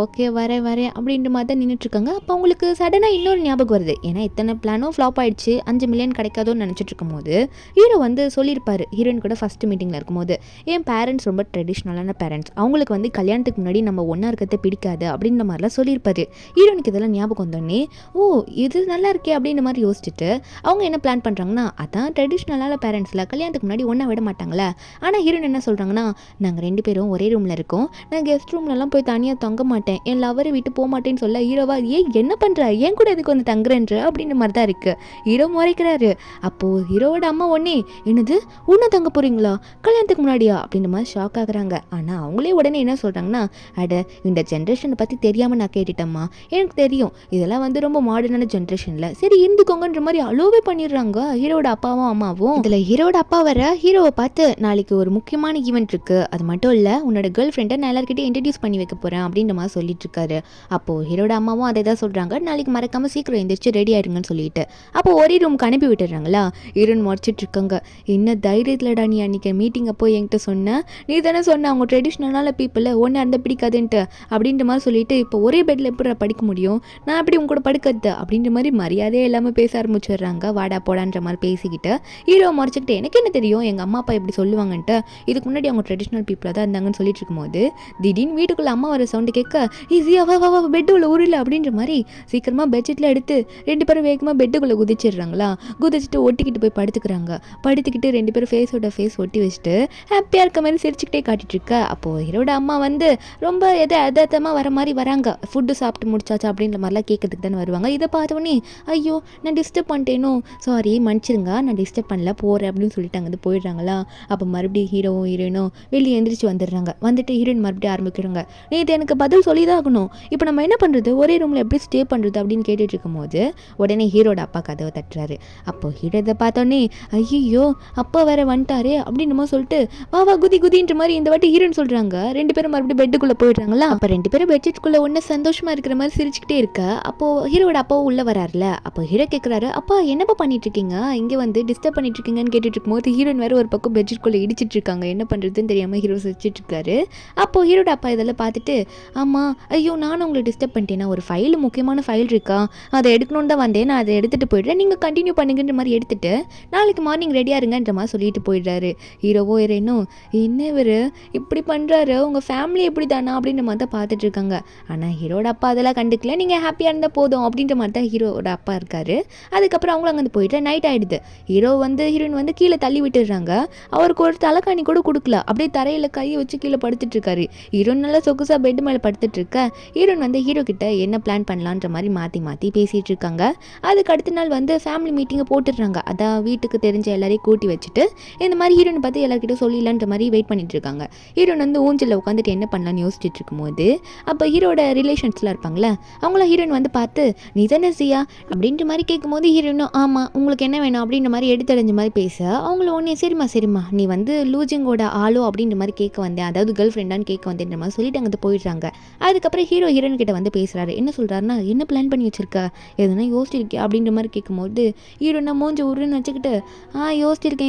ஓகே வரேன் அப்படின்ற மாதிரி தான் நின்றுட்டு இருக்காங்க. அப்போ அவங்களுக்கு சடனாக இன்னொரு ஞாபகம் வருது. ஏன்னா இத்தனை பிளானும் ஃப்ளாப் ஆயிடுச்சு, 5 மில்லியன் கிடைக்காதோன்னு நினச்சிட்டு இருக்கும் போது ஹீரோ வந்து சொல்லியிருப்பாரு ஹீரோயின் கூட ஃபர்ஸ்ட் மீட்டிங்கில் இருக்கும்போது, என் பேரண்ட்ஸ் ரொம்ப ட்ரெடிஷ்னலான பேரண்ட்ஸ், அவங்களுக்கு வந்து கல்யாணத்துக்கு முன்னாடி நம்ம ஒன்றா இருக்கிறத பிடிக்காது அப்படின்ற மாதிரிலாம் சொல்லியிருப்பாரு. ஹீரோனுக்கு இதெல்லாம் ஞாபகம் வந்தோடனே, ஓ இது நல்லா இருக்கே அப்படின்ற மாதிரி யோசிச்சுட்டு அவங்க என்ன பிளான் பண்ணுறாங்கன்னா, அதான் ட்ரெடிஷ்னலான பேரண்ட்ஸில் கல்யாணத்துக்கு முன்னாடி ஒன்றா விட மாட்டாங்களே. ஆனால் ஹீரோயின் என்ன சொல்கிறாங்கன்னா, நாங்கள் 2 பேரும் ஒரே ரூமில் இருக்கோம், நான் கெஸ்ட் ரூம்லலாம் போய் தனியாக தங்க மாட்டேன், என் லவரை விட்டு போக மாட்டேன்னு சொல்ல ஹீரோவா, என்ன பண்ணுற, ஏன் கூட எதுக்கு வந்து தங்குறேன்ற அப்படின்ற மாதிரி தான் இருக்குது. ஹீரோ முறைக்கிறாரு. அப்போது ஹீரோவோட அம்மா ஒன்னே, என்னது உன்னை தங்க போகிறீங்களா கல்யாணத்துக்கு முன்னாடியா அப்படின்ற மாதிரி ஷாக் ஆகுறாங்க. ஆனால் அவங்களே உடனே என்ன சொல்கிறாங்கன்னா, அட இந்த ஜென்ரேஷனை பற்றி தெரியாமல் நான் கேட்டுட்டேம்மா, எனக்கு தெரியும் இதெல்லாம் வந்து ரொம்ப மாடர்னான ஜென்ரேஷனில், சரி இருந்துக்கோங்கன்ற மாதிரி அலோவே பண்ணிடுறாங்க ஹீரோட அப்பாவும் அம்மாவும். இதில் ஹீரோட அப்பா வர ஹீரோவை பார்த்து, நாளைக்கு ஒரு முக்கியமான ஈவெண்ட் இருக்குது, அது மட்டும் இல்லை உன்னோட கேர்ள் ஃப்ரெண்டை நான் எல்லாருக்கிட்டே இன்ட்ரடியூஸ் பண்ணி வைக்க போகிறேன் அப்படின்ற மாதிரி சொல்லிட்டு இருக்காரு. அப்போது ஹீரோட அம்மாவும் அதை தான் சொல்கிறாங்க, நாளைக்கு மறக்காமல் சீக்கிரம் எந்திரிச்சு ரெடி ஆயிடுங்கன்னு சொல்லிட்டு. அப்போ ஒரே ரூமுக்கு அனுப்பி விட்டுறாங்களா. ஹீரோன் முடிச்சிட்டு இருக்காங்க. என்ன தைரியத்தில்டா நீ அன்றைக்கி மீட்டிங் அப்போ என்கிட்ட சொன்ன, நீ தானே சொன்ன அவங்க ட்ரெடிஷ்னலான பீப்புளை ஒன்று அந்த பிடிக்காதுன்ட்டு அப்படின்ற மாதிரி சொல்லிட்டு, இப்போ ஒரே பெட்டில் எப்படி படிக்க முடியும், நான் எப்படி உங்க கூட படுக்கிறது அப்படின்ற மாதிரி மரியாதையே இல்லாமல் பேச ஆரம்பிச்சிடுறாங்க. வாடா போடான்ற மாதிரி பேசிக்கிட்டு ஹீரோ மறைச்சிக்கிட்டு, எனக்கு என்ன தெரியும் எங்கள் அம்மா அப்பா எப்படி சொல்லுவாங்கன்ட்டு, இதுக்கு முன்னாடி அவங்க ட்ரெடிஷ்னல் பீப்புளாக தான் இருந்தாங்கன்னு சொல்லிட்டு இருக்கும்போது திடீர்னு வீட்டுக்குள்ளே அம்மா வர சவுண்டு கேட்க, ஈஸியாக வா பெட்டு உள்ள ஊரில் அப்படின்ற மாதிரி சீக்கிரமாக பெட்ஷீட்டில் எடுத்து 2 பேரும் வேகமாக பெட்டுக்குள்ளே குதிச்சிடுறாங்களா. குதிச்சுட்டு ஒட்டிக்கிட்டு போய் படுத்துக்கிறாங்க. படுத்துக்கிட்டு 2 பேரும் ஃபேஸோட ஃபேஸ் ஒட்டி வச்சுட்டு ஹாப்பியாக இருக்க மாதிரி சிரிச்சுக்கிட்டே காட்டிட்டு இருக்க. அப்போது ஹீரோட அம்மா வந்து ரொம்ப எதார்த்தமாக வர மாதிரி வராங்க. ஃபுட்டு சாப்பிட்டு முடிச்சாச்சா அப்படின்ற மாதிரிலாம் கேட்கறதுக்கு தானே வருவாங்க. இதை பார்த்தோன்னே, ஐயோ நான் டிஸ்டர்ப் பண்ணிட்டேனோ, சாரி மன்னிச்சிருங்க நான் டிஸ்டர்ப் பண்ணல போகிறேன் அப்படின்னு சொல்லிட்டு அங்கே போயிடுறாங்களா. அப்போ மறுபடியும் ஹீரோவும் ஹீரோயினும் வெளியே எந்திரிச்சு வந்துடுறாங்க. வந்துட்டு ஹீரோயின் மறுபடியும் ஆரம்பிக்கிறாங்க, நீ இது எனக்கு பதில் சொல்லி தான் ஆகணும், இப்போ நம்ம என்ன பண்ணுறது, ஒரே ரூமில் எப்படி ஸ்டே பண்ணுறது அப்படின்னு கேட்டுட்டு இருக்கும்போது உடனே ஹீரோட அப்பா கதவை தட்டுறாரு. அப்போது ஹீரோ இதை பார்த்தோன்னே, ஐயோ அப்பா வேற வந்துட்டாரே அப்படின்னு சொல்லிட்டு, வா குதின்ற மாதிரி இந்த வாட்டி ஹீரோன்னு சொல்கிறாங்க. 2 பேரும் மறுபடியும் பெட்டுக்குள்ளே போயிடுறாங்களா. அப்போ 2 பேரும் பெட்ஷீட்குள்ளே ஒன்று சந்தோஷமாக இருக்கிற மாதிரி சிரிச்சுக்கிட்டே இருக்க. அப்போது ஹீரோட அப்பாவும் உள்ளே வராருல. அப்போ ஹீரோ கேட்குறாரு, அப்பா என்னப்பா பண்ணிட்டு இருக்கீங்க, இங்கே வந்து டிஸ்டர்ப் பண்ணிட்டு இருக்கீங்கன்னு கேட்டுட்டு இருக்கும்போது ஹீரோயின் வேறு ஒரு பக்கம் பெட்ஷீட்குள்ளே இடிச்சிட்டு இருக்காங்க. என்ன பண்ணுறதுன்னு தெரியாமல் ஹீரோ சிரிச்சிட்டு இருக்காரு. அப்போது ஹீரோட அப்பா இதெல்லாம் பார்த்துட்டு, ஆமாம் ஐயோ நானும் உங்களை டிஸ்டர்ப் பண்ணிட்டேன்னா, ஒரு ஃபைல் முக்கியமான ஃபைல் இருக்கா, அதை எடுக்கணுன்னு தான் வந்தேன், நான் அதை எடுத்துகிட்டு போயிடுறேன், நீங்கள் கண்டினியூ பண்ணுங்கன்ற மாதிரி எடுத்துகிட்டு நாளைக்கு மார்னிங் ரெடியாக இருங்கன்ற மாதிரி சொல்லிட்டு போயிடுறாரு. ஹீரோவோ இன்னும் என்ன இவர் இப்படி பண்ணுறாரு, உங்கள் ஃபேமிலி எப்படி தானா அப்படின்ற மாதிரி தான் பார்த்துட்டு இருக்காங்க. ஆனால் ஹீரோட அப்பா அதெல்லாம் கண்டுக்கல, நீங்கள் ஹாப்பியாக இருந்தால் போதும் அப்படின்ற மாதிரி தான் ஹீரோட அப்பா இருக்காரு. அதுக்கப்புறம் அவங்களும் அங்கே போயிட்டு நைட் ஆகிடுது. ஹீரோ வந்து ஹீரோயின் வந்து கீழே தள்ளி விட்டுடுறாங்க. அவருக்கு ஒரு தலைக்காணி கூட கொடுக்கல, அப்படியே தரையில் கையை வச்சு கீழே படுத்துட்டு இருக்காரு. ஹீரோயின் நல்லா சொகுசா பெட் மேலே படுத்துட்டு இருக்க. ஹீரோயின் வந்து ஹீரோ கிட்ட என்ன பிளான் பண்ணலான்ற மாதிரி மாற்றி பேசிகிட்டு இருக்காங்க. அதுக்கு அடுத்த நாள் வந்து ஃபேமிலி மீட்டிங்கை போட்டுடுறாங்க. அதான் வீட்டுக்கு தெரிஞ்ச எல்லாரையும் கூட்டி வச்சுட்டு இந்த மாதிரி ஹீரோனை பார்த்து எல்லாருக்கிட்ட சொல்லிடலான்ற மாதிரி வெயிட் பண்ணிட்டு இருக்காங்க. ஹீரோன் வந்து ஊஞ்சலில் உட்காந்துட்டு என்ன பண்ணலான்னு யோசிச்சுட்டு இருக்கும்போது அப்போ ஹீரோட ரிலேஷன்ஸ்லாம் இருப்பாங்களே அவங்கள ஹீரோயின் வந்து பார்த்து நீ தானே சியா அப்படின்ற மாதிரி கேட்கும்போது ஹீரோயினும் ஆமாம் உங்களுக்கு என்ன வேணும் அப்படின்ற மாதிரி எடுத்தடைஞ்ச மாதிரி பேச அவங்கள ஒன்றே சரிம்மா நீ வந்து லூஜிங்கோட ஆளோ அப்படின்ற மாதிரி கேட்க வந்தேன், அதாவது கேர்ள் ஃப்ரெண்டான்னு கேட்க வந்தேன்ற மாதிரி சொல்லிட்டு அங்கே போயிடுறாங்க. அதுக்கப்புறம் ஹீரோயின் கிட்ட வந்து பேசுகிறாரு. என்ன சொல்கிறாருன்னா என்ன பிளான் பண்ணி வச்சிருக்க, எதுனா யோசிச்சிருக்கேன் அப்படின்ற மாதிரி கேட்கும்போது ஹீரோனா மூஞ்சி உருன்னு வச்சுக்கிட்டு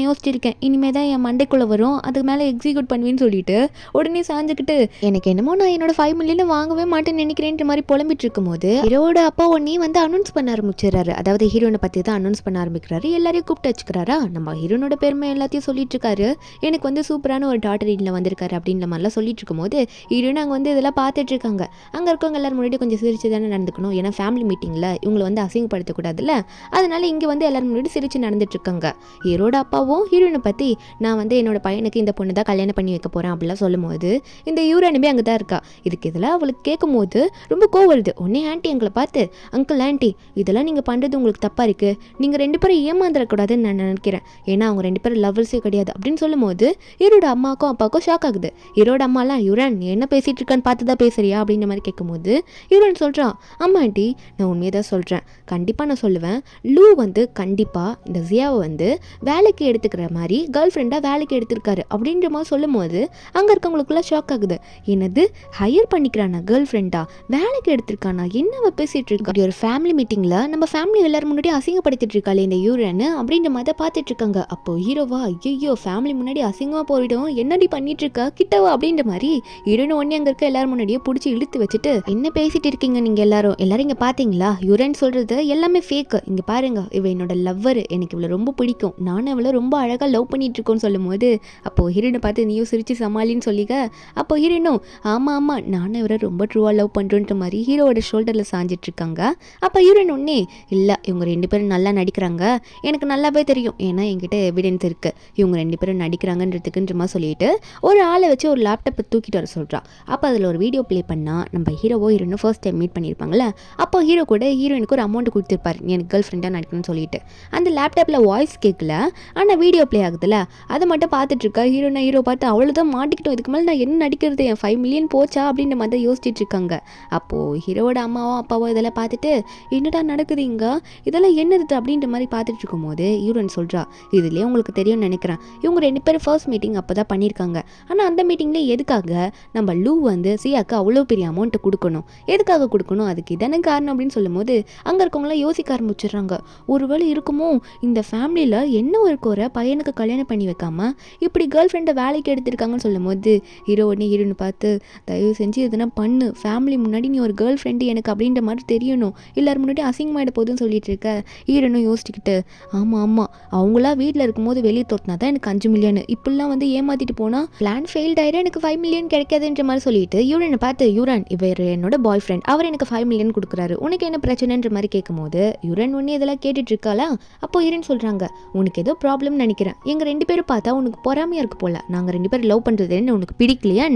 யோசிச்சிருக்கேன் இனிமே தான் என் மண்டைக்குள்ளே வரும், அதுக்கு மேலே எக்ஸிக்யூட் பண்ணுவேன்னு சொல்லிட்டு உடனே சாஞ்சுக்கிட்டு எனக்கு என்னமோ நான் என்னோட 5 மில்லியன் வாங்கவே மாட்டேன்னு நினைக்கிறேன்ற மாதிரி புலம்பிட்டு இருக்கும்போது ஹீரோட அப்பா ஒன்னே வந்து அனௌன்ஸ் பண்ண ஆரம்பிச்சிடறாரு. அதாவது ஹீரோனை பற்றி தான் அனௌன்ஸ் பண்ண ஆரம்பிக்கிறாரு. எல்லாரையும் கூப்பிட்டு வச்சுக்கிறாரா. நம்ம ஹீரோனோட பெருமை எல்லாத்தையும் சொல்லிட்டு இருக்காரு. எனக்கு வந்து சூப்பரான ஒரு டாட்டர் இன்ல வந்திருக்காரு அப்படின்ற மாதிரிலாம் சொல்லிட்டு இருக்கும்போது ஹீரோயின் அங்கே வந்து இதெல்லாம் பார்த்துட்டு இருக்காங்க. அங்கே இருக்கவங்க எல்லாரும் முன்னாடி கொஞ்சம் சிரிச்சு தானே நடந்துக்கணும், ஏன்னா ஃபேமிலி மீட்டிங்கில் இவங்களை வந்து அசிங்கப்படுத்தக்கூடாதுல்ல, அதனால இங்கே வந்து எல்லாரும் முன்னாடி சிரிச்சு நடந்துட்டு இருக்காங்க. ஹீரோட அப்பாவும் ஹீரோயினை பற்றி நான் வந்து என்னோட பையனுக்கு இந்த பொண்ணு தான் கல்யாணம் பண்ணி வைக்க போகிறேன் அப்படிலாம் சொல்லும்போது இந்த யூரானுமே அங்கே தான் இருக்கா. இதுக்கு இதெல்லாம் அவளுக்கு கேட்கும் போது ரொம்ப கோவம் வருது. உடனே ஆண்டி எங்களை பார்த்து அங்கிள் ஆண்டி இதெல்லாம் நீங்கள் பண்ணுறது உங்களுக்கு தப்பாக இருக்குது, நீங்கள் 2 பேரும் ஏமாந்துடக்கூடாதுன்னு நான் நினைக்கிறேன், ஏன்னா அவங்க 2 பேரும் லவ்வர்ஸே கிடையாது அப்படின்னு சொல்லும்போது ஹீரோட அம்மாவுக்கும் அப்பாவுக்கும் ஷாக் ஆகுது. ஹீரோட அம்மாலாம் யூரான் நீ என்ன பேசிகிட்டு இருக்கான்னு பார்த்து தான் பேசுறியா அப்படின்ற மாதிரி கேட்கும்போது யூரான் சொல்கிறான் ஆமா ஆண்டி நான் உண்மையை தான் சொல்கிறேன், கண்டிப்பாக நான் சொல்லுவேன், லூ வந்து கண்டிப்பாக இந்த ஜியாவை வந்து வேலைக்கு எடுத்துக்கிற மாதிரி கேர்ள் ஃப்ரெண்டாக வேலைக்கு எடுத்திருக்காரு அப்படின்ற மாதிரி சொல்லும்போது அங்கே இருக்கவங்களுக்குள்ள ஷாக் ஆகுது. என்னது ஹையர் பண்ணிக்கிறானா கேர்ள் ஃப்ரெண்டா, வேலைக்கு எடுத்திருக்கானா, என்னவ பேசிகிட்டு இருக்கா, அப்படி ஒரு ஃபேமிலி மீட்டிங்கில் நம்ம ஃபேமிலி எல்லாரும் முன்னாடி அசிங்கப்படுத்திட்டு இருக்காளே இந்த யூரான் அப்படின்ற மாதிரி தான் பார்த்துட்டு இருக்காங்க. அப்போ ஹீரோவா ஐயோ ஃபேமிலி முன்னாடி அசிங்கமாக போயிடும் என்னடி பண்ணிட்டு இருக்கா கிட்டவா அப்படின்ற மாதிரி ஹீரோயின் ஒன்னே அங்கே இருக்க எல்லாரும் முன்னாடியே பிடிச்சி இழுத்து வச்சுட்டு என்ன பேசிட்டு இருக்கீங்க நீங்கள் எல்லாரும் இங்கே பார்த்தீங்களா, யூரான் சொல்கிறது எல்லாமே ஃபேக்கு, இங்கே பாருங்க இவ என்னோட லவ்வர், எனக்கு இவ்வளோ ரொம்ப பிடிக்கும், நானும் இவ்வளோ ரொம்ப அழகாக லவ் பண்ணிட்டு இருக்கோன்னு சொல்லும்போது அப்போது ஹீரோனை பார்த்து நீயும் சிரிச்சு சமாளின்னு சொல்லிக்க. அப்போ ஹீரோனும் ஆமாம் நானும் இவரை ரொம்ப ட்ரூவாக லவ் பண்ணுறோன்ற மாதிரி ஹீரோவோட ஷோல்டரில் சாஞ்சிட்டு இருக்காங்க. அப்போ ஹீரோயின் ஒன்னே இல்லை இவங்க 2 பேரும் நல்லா நடிக்கிறாங்க, எனக்கு நல்லாவே தெரியும், ஏன்னா என்கிட்ட எவிடன்ஸ் இருக்குது இவங்க 2 பேரும் நடிக்கிறாங்கன்றதுக்குன்ற மாதிரி சொல்லிட்டு ஒரு ஆளை வச்சு ஒரு லேப்டாப்பை தூக்கிட்டு வர சொல்கிறா. அப்போ அதில் ஒரு வீடியோ ப்ளே பண்ணால் நம்ம ஹீரோவோ ஹீரோயினும் ஃபர்ஸ்ட் டைம் மீட் பண்ணியிருப்பாங்களே, அப்போ ஹீரோ கூட ஹீரோயினுக்கு ஒரு அமௌண்ட் கொடுத்துருப்பாரு எனக்கு கேர்ள் ஃப்ரெண்டாக நடிக்கணும்னு சொல்லிட்டு. அந்த லேப்டாப்பில் வாய்ஸ் கேட்கல ஆனால் வீடியோ ப்ளே ஆகுதுல்ல அதை மட்டும் பார்த்துட்டு இருக்கா. ஹீரோ பார்த்து அவ்வளோதான் மாட்டிக்கிட்டோம், இதுக்கு மேலே நான் என்ன நடிக்கிறது, என் 5 மில்லியன் போச்சா அப்படின்ற மாதிரி யோசிச்சுட்டு இருக்காங்க. அப்போது ஹீரோவோட அம்மாவோ அப்பாவோ இதெல்லாம் பார்த்துட்டு என்னடா நடக்குது இங்கே, இதெல்லாம் என்னது அப்படின்ற மாதிரி பார்த்துட்டு இருக்கும்போது ஹீரோயின் சொல்கிறா இதுலேயே உங்களுக்கு தெரியும்னு நினைக்கிறேன், இவங்க 2 பேரும் ஃபர்ஸ்ட் மீட்டிங் அப்போ தான் பண்ணியிருக்காங்க, ஆனால் அந்த மீட்டிங்கில் எதுக்காக நம்ம லூ வந்து சியாக்கு அவ்வளோ பெரிய அமௌண்ட்டு கொடுக்கணும், எதுக்காக கொடுக்கணும், அதுக்கு இதான காரணம் அப்படின்னு சொல்லும்போது அங்கே இருக்கவங்களாம் யோசிக்க ஆரம்பிச்சிடுறாங்க. ஒருவேளை இருக்குமோ இந்த ஃபேமிலியில் என்ன ஒரு பையனுக்கு கல்யாணம் பண்ணி வைக்காம இப்படி கேர்ள் ஃப்ரெண்டை வேலைக்கு எடுத்திருக்காங்கன்னு சொல்லும்போது ஹீரோயின்னு பார்த்து தயவு செஞ்சு எதுனா பண்ணு, ஃபேமிலி முன்னாடி நீ ஒரு கேர்ள் ஃப்ரெண்டு எனக்கு அப்படின்ற மாதிரி தெரியணும், எல்லாரும் முன்னாடி அசிங்கமாயிட போதுன்னு சொல்லிட்டு இருக்க. ஹீரோனும் யோசிச்சுக்கிட்டு ஆமாம் அவங்களா வீட்டில் இருக்கும்போது வெளியே தோட்டினா தான் எனக்கு 5 மில்லியன், இப்படிலாம் வந்து ஏமாத்திட்டு போனால் பிளான் ஃபெயில்ட் ஆயிடும், எனக்கு 5 மில்லியன் கிடைக்காதுன்ற மாதிரி சொல்லிட்டு யூரானை பார்த்து யூரான் இவர் என்னோட பாய் ஃப்ரெண்ட், அவர் எனக்கு 5 மில்லியன் கொடுக்குறாரு, உனக்கு என்ன பிரச்சனைன்ற மாதிரி கேட்கும்போது யூரான் ஒன்னே இதெல்லாம் கேட்டுட்டு இருக்காளா. அப்போ ஹீரோயின் சொல்கிறாங்க உனக்கு ஏதோ ப்ராப்ளம் நினைக்கிறேன், எங்கள் 2 பேரும் பார்த்தா உனக்கு பொறாமையாக இருக்கு போல, நாங்கள் 2 பேரும் லவ் பண்ணுறது என்ன உனக்கு பிடிக்கலையா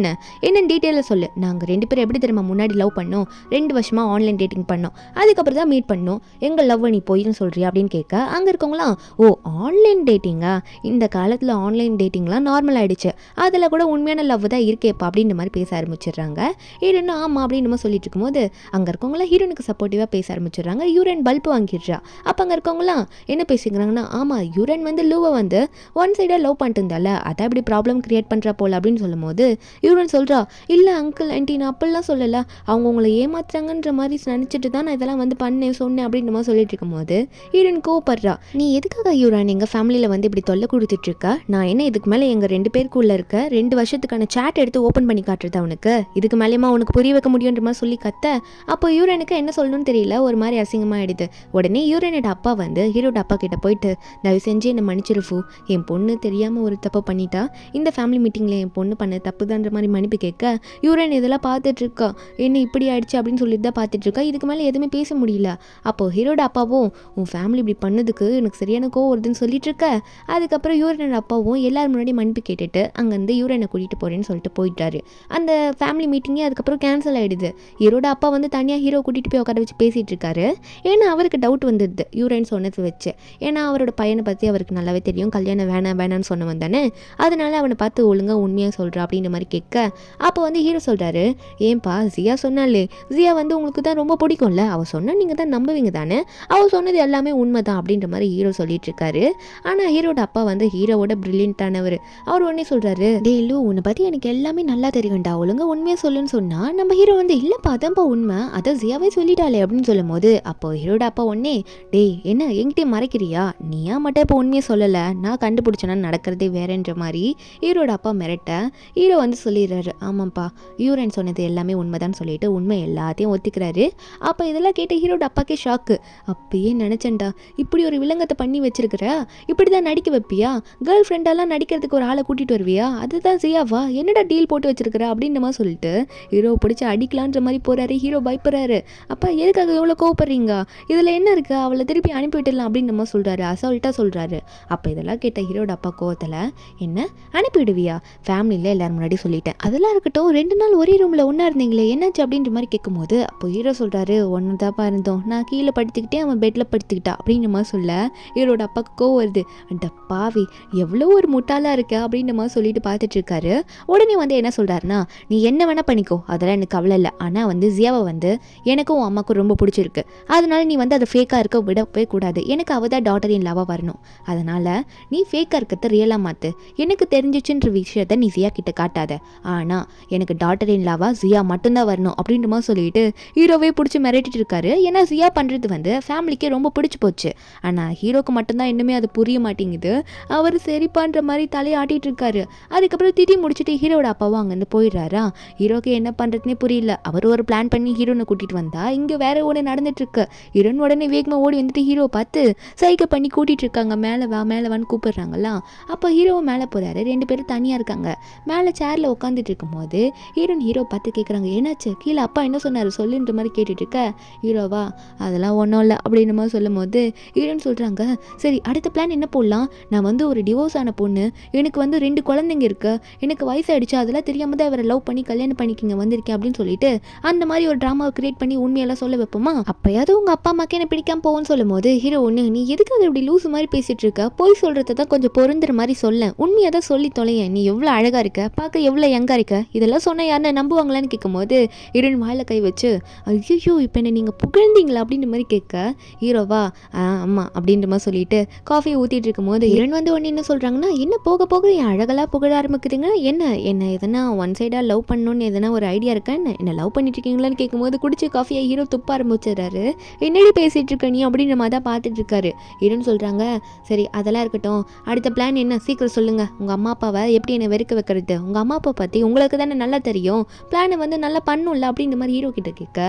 என்ன டீட்டெயிலாக சொல்லு, நாங்கள் 2 பேரும் எப்படி தெரியுமா முன்னாடி லவ் பண்ணோம், 2 வருஷமாக ஆன்லைன் டேட்டிங் பண்ணோம், அதுக்கப்புறம் தான் மீட் பண்ணோம், எங்கள் லவ் நீ போயின்னு சொல்கிறியா அப்படின்னு கேட்க அங்கே இருக்கவங்களாம் ஓ ஆன்லைன் டேட்டிங்கா, இந்த காலத்தில் ஆன்லைன் டேட்டிங்லாம் நார்மல் ஆகிடுச்சு, அதில் கூட உண்மையான லவ் தான் இருக்கேப்பா அப்படின்ற மாதிரி பேச ஆரம்பிச்சிடுறாங்க. ஹீரோயின் ஆமாம் அப்படின்னு நம்ம சொல்லிட்டு இருக்கும்போது அங்கே இருக்கவங்களாம் ஹீரோனுக்கு சப்போர்ட்டிவாக பேச ஆரம்பிச்சிடுறாங்க. யூரான் பல்ப் வாங்கிடுறா. அப்போ அங்கே இருக்கவங்களாம் என்ன பேசிக்கிறாங்கன்னா ஆமாம் யூரான் வந்து லூவை வந்து ஒன் சைடாக லவ் பண்ணிட்டு இருந்தால அதான் இப்படி ப்ராப்ளம் கிரியேட் பண்ணுறா போல் அப்படின்னு சொல்லும்போது யூரான் சொல்கிறா இல்லை அங்கிள் ஆண்டி நான் அப்படிலாம் சொல்லலை, அவங்க உங்களை ஏமாத்துறாங்கன்ற மாதிரி நினச்சிட்டு தான் நான் இதெல்லாம் வந்து சொன்னேன் அப்படின்ற மாதிரி சொல்லிட்டு இருக்கும்போது ஹீரோயின் கோவப்படுறா. நீ எதுக்காக யூரான் எங்கள் ஃபேமிலியில் வந்து இப்படி தொல்லை கொடுத்துட்ருக்க, நான் என்ன இதுக்கு மேலே எங்கள் 2 பேருக்குள்ளே இருக்க 2 வருஷத்துக்கான சேட் எடுத்து ஓப்பன் பண்ணி காட்டுறது அவனுக்கு, இதுக்கு மேலேயுமா உனக்கு புரிய வைக்க முடியுன்ற மாதிரி சொல்லி கத்த. அப்போ யூரானுக்கு என்ன சொல்லணும்னு தெரியல, ஒரு மாதிரி அசிங்கமாக ஆயிடுது. உடனே யூரானோட அப்பா வந்து ஹீரோட அப்பா கிட்ட போயிட்டு தயவு செஞ்சு என்னை மன்னிச்சிருஃபு, என் பொண்ணு தெரியாமல் ஒரு தப்பு பண்ணிட்டா, இந்த ஃபேமிலி மீட்டிங்கில் என் பொண்ணு பண்ண தப்புதான்ற மாதிரி மன்னிப்பு கேட்க யூரான் இதெல்லாம் பார்த்துட்டு இருக்கா, என்ன இப்படி ஆயிடுச்சு அப்படின்னு சொல்லிட்டு தான் பார்த்துட்டு இருக்கா. இதுக்கு மேலே எதுவுமே பேச முடியல. அப்போது ஹீரோட அப்பாவும் உன் ஃபேமிலி இப்படி பண்ணதுக்கு எனக்கு சரியான கோவம் வருதுன்னு சொல்லிட்டு இருக்க. அதுக்கப்புறம் யூரானோட அப்பாவும் எல்லாரும் முன்னாடி மன்னிப்பு கேட்டுட்டு அங்கேருந்து யூரானை கூட்டிகிட்டு போகிறேன்னு சொல்லிட்டு போயிட்டாரு. அந்த ஃபேமிலி மீட்டிங்கே அதுக்கப்புறம் கேன்சல் ஆகிடுது. ஹீரோட அப்பா வந்து தனியாக ஹீரோ கூட்டிகிட்டு போய் உட்கார வச்சு பேசிகிட்டு இருக்காரு. ஏன்னா அவருக்கு டவுட் வந்துடுது யூரான் சொன்னது வச்சு. ஏன்னா அவரோட பையனை பற்றி அவருக்கு நல்லாவே தெரியும், கல்யாணம் வேணான்னு சொன்னவன் தானே, அதனால அவனை பார்த்து ஒழுங்காக உண்மையாக சொல்கிறா அப்படின்ற மாதிரி கேட்க, அப்போ வந்து ஹீரோ சொல்கிறாரு, ஏன்பா ஜியா சொன்னாலே, ஜியா வந்து உங்களுக்கு தான் ரொம்ப பிடிக்கும்ல, அவள் சொன்னால் நீங்கள் தான் நம்புவீங்க தானே, அவள் சொன்னது எல்லாமே உண்மை தான் அப்படின்ற மாதிரி ஹீரோ சொல்லிட்டு இருக்காரு. ஆனால் ஹீரோட அப்பா வந்து ஹீரோவோட பிரில்லியன்ட்டானவர். அவர் உடனே சொல்கிறாரு, டேலு உன்னை பற்றி எனக்கு எல்லாமே நல்லா தெரியும்டா, ஒழுங்காக உண்மையாக சொல்லுன்னு சொன்னால் நம்ம ஹீரோ வந்து இல்லைப்பா அதான்ப்பா உண்மை, அதை ஜியாவே சொல்லிட்டாளே அப்படின்னு சொல்லும் போது, அப்போ ஹீரோட அப்பா உடனே, டேய் என்ன என்கிட்டே மறைக்கிறியா, நீயா மட்டும் இப்போ உண்மையை சொல்லலை, நான் கண்டுபிடிச்சேன்னா நடக்கிறதே வேறன்ற மாதிரி ஹீரோட அப்பா மிரட்ட, ஹீரோ வந்து சொல்லிடுறாரு, ஆமாப்பா யூரன் சொன்னது எல்லாமே உண்மைதான் சொல்லிட்டு உண்மை எல்லாத்தையும் ஒத்துக்கிறாரு. அப்போ இதெல்லாம் கேட்டு ஹீரோட அப்பாக்கே ஷாக்கு. அப்பயே நினச்சேன்டா, இப்படி ஒரு விலங்கத்தை பண்ணி வச்சிருக்கிற, இப்படி தான் நடிக்க வைப்பியா, கேர்ள் ஃப்ரெண்டெல்லாம் நடிக்கிறதுக்கு ஒரு ஆளை கூட்டிகிட்டு வருவியா, அதுதான் ஜியாவா, என்னடா டீல் போட்டு வச்சிருக்கிற அப்படின்ற மாதிரி சொல்லிட்டு ஹீரோ பிடிச்சி அடிக்கலான்ற மாதிரி போகிறாரு. ஹீரோ பயப்படுறாரு. அப்பா எதுக்காக எவ்வளோ கோவப்படுறீங்க, இதில் என்ன இருக்கு, அவளை திருப்பி அனுப்பிவிடலாம் அப்படின்ற மாதிரி சொல்கிறாரு, அசால்ட்டாக சொல்கிறாரு. அப்போ இதெல்லாம் கேட்ட ஹீரோட அப்பா கோவத்தில், என்ன அனுப்பிவிடுவியா, ஃபேமிலியில் எல்லாரும் முன்னாடி சொல்லிட்டேன், அதெல்லாம் இருக்கட்டும், 2 நாள் ஒரே ரூமில் ஒன்றா இருந்தீங்களே என்னாச்சு அப்படின்ற மாதிரி கேட்கும்போது, அப்போ ஹீரோ சொல்கிறாரு, ஒன்று தான்ப்பா இருந்தோம், நான் கீழே படுத்துக்கிட்டே அவன் பெட்டில் படுத்துக்கிட்டா அப்படின்ற மாதிரி சொல்ல ஹீரோட அப்பாவுக்கு கோவம் வருது. அந்த பாவி எவ்வளோ ஒரு முட்டாளாக இருக்க அப்படின்ற மாதிரி சொல்லிட்டு பார்த்துட்டு இருக்காரு. உடனே வந்து என்ன சொல்கிறாருன்னா, நீ என்ன வேணால் பண்ணிக்கோ, அதெல்லாம் எனக்கு கவலை இல்லை, ஆனால் வந்து ஜியாவை வந்து எனக்கும் அம்மாவுக்கும் ரொம்ப பிடிச்சிருக்கு, அதனால நீ வந்து அதை ஃபேக்காக இருக்க விடவே கூடாது, எனக்கு அவள் தான் டாட்டர் இன் லவ்வாக வரணும், அதனால் நீ ஃபேக்காக இருக்கிறத ரியலாக மாற்று, எனக்கு தெரிஞ்சிச்சுன்ற விஷயத்த நீ ஜியா கிட்ட காட்டாத, ஆனால் எனக்கு டாட்டர் இன் லவ்வாக ஜியா மட்டும்தான் வரணும் அப்படின்ற மாதிரி சொல்லிட்டு ஹீரோவே பிடிச்சி மிரட்டிட்டு இருக்காரு. ஏன்னா ஜியா பண்ணுறது வந்து ஃபேமிலிக்கே ரொம்ப பிடிச்சி போச்சு. ஆனால் ஹீரோக்கு மட்டும்தான் இன்னுமே அது புரிய மாட்டேங்குது. அவர் சரிப்பான்ற மாதிரி தலையை ஆட்டிகிட்டு இருக்காரு. அதுக்கப்புறம் திட்டி முடிச்சுட்டு ஹீரோட அப்பாவும் அங்கேருந்து போயிடுறாரா. ஹீரோக்கு என்ன பண்ணுறதுனே புரியல. அவர் ஒரு பிளான் பண்ணி ஹீரோனை கூட்டிகிட்டு வந்தா இங்கே வேற ஒன்று நடந்துட்டுருக்கு. ஹீரோன் உடனே வேகமாக ஓடி வந்துட்டு ஹீரோ பார்த்து சைகை பண்ணி கூட்டிகிட்டு இருக்காங்க. மேலே வான்னு கூப்பிடுறாங்களா. அப்போ ஹீரோவும் மேலே போகிறாரு. 2 பேரும் தனியாக இருக்காங்க. மேலே சேரில் உட்காந்துட்டு இருக்கும்போது ஹீரோ பார்த்து கேட்குறாங்க, என்னாச்சு கீழே அப்பா என்ன சொன்னார் சொல்லுன்ற மாதிரி கேட்டுட்டு இருக்க. ஹீரோவா அதெல்லாம் ஒன்றும் இல்லை அப்படின்ற மாதிரி சொல்லும் போது ஹீரோன்னு சொல்கிறாங்க, சரி அடுத்த பிளான் என்ன போடலாம், நான் வந்து ஒரு டிவோர்ஸ் ஆன பொண்ணு, எனக்கு வந்து 2 குழந்தைங்க இருக்கு, எனக்கு வயசாகிடுச்சு, அதெல்லாம் தெரியாமல் தான் அவரை லவ் பண்ணி கல்யாணம் பண்ணிக்கிங்க வந்திருக்கேன் அப்படின்னு சொல்லிட்டு அந்த மாதிரி ஒரு ட்ராமாவை கிரியேட் பண்ணி உண்மையெல்லாம் சொல்ல வைப்போமா, அப்போயாவது உங்கள் அப்பா அம்மாக்கு என்ன பிடிக்காம போவோன்னு சொல்லும் போது ஹீரோ ஒன்று, நீ எதுக்காக இப்படி லூஸ் மாதிரி பேசிகிட்டு இருக்க, போய் சொல்கிறத தான் கொஞ்சம் பொருந்துற மாதிரி சொல்ல, உண்மையாக தான் சொல்லி தொலையேன், நீ எவ்வளோ அழகாக இருக்க, பார்க்க எவ்வளோ யங்காக இருக்க, இதெல்லாம் சொன்னால் யாருன்னா நம்புவாங்களான்னு கேட்கும்போது ஹீரோயின் வாயில கை வச்சு, ஐயோ இப்போ என்ன நீங்கள் புகழ்ந்தீங்களா அப்படின்ற மாதிரி கேட்க ஹீரோவா ஆமாம் அப்படின்ற மாதிரி சொல்லிட்டு காஃபியை ஊற்றிட்டு இருக்கும்போது ஹீரோயின் வந்து ஒன்று என்ன சொல்கிறாங்கன்னா, என்ன போக போக என் அழகெல்லாம் புகழ ஆரம்பிக்குதுங்க, என்ன எதனா ஒன் சைடாக லவ் பண்ணணும்னு எதனா ஒரு ஐடியா இருக்கா, என்ன லவ் பண்ணிட்டு இருக்கீங்களான்னு கேட்கும்போது குடிச்சு காஃபியை ஹீரோ துப்ப ஆரம்பிச்சிடுறாரு. என்னடி பேசிகிட்டு இருக்க நீ அப்படின்ற மாதிரி தான் பார்த்துட்டு இருக்காரு. ஹீரோன்னு சொல்கிறாங்க, சரி அதெல்லாம் இருக்கட்டும், அடுத்த பிளான் என்ன சீக்கிரம் சொல்லுங்கள், உங்கள் அம்மா அப்பாவை எப்படி என்னை வெறுக்க வைக்கிறது, உங்கள் அம்மா அப்பா பற்றி உங்களுக்கு தானே நல்லா தெரியும், பிளானை வந்து நல்லா பண்ணும்ல அப்படின்ற மாதிரி ஹீரோ கிட்ட கேட்க,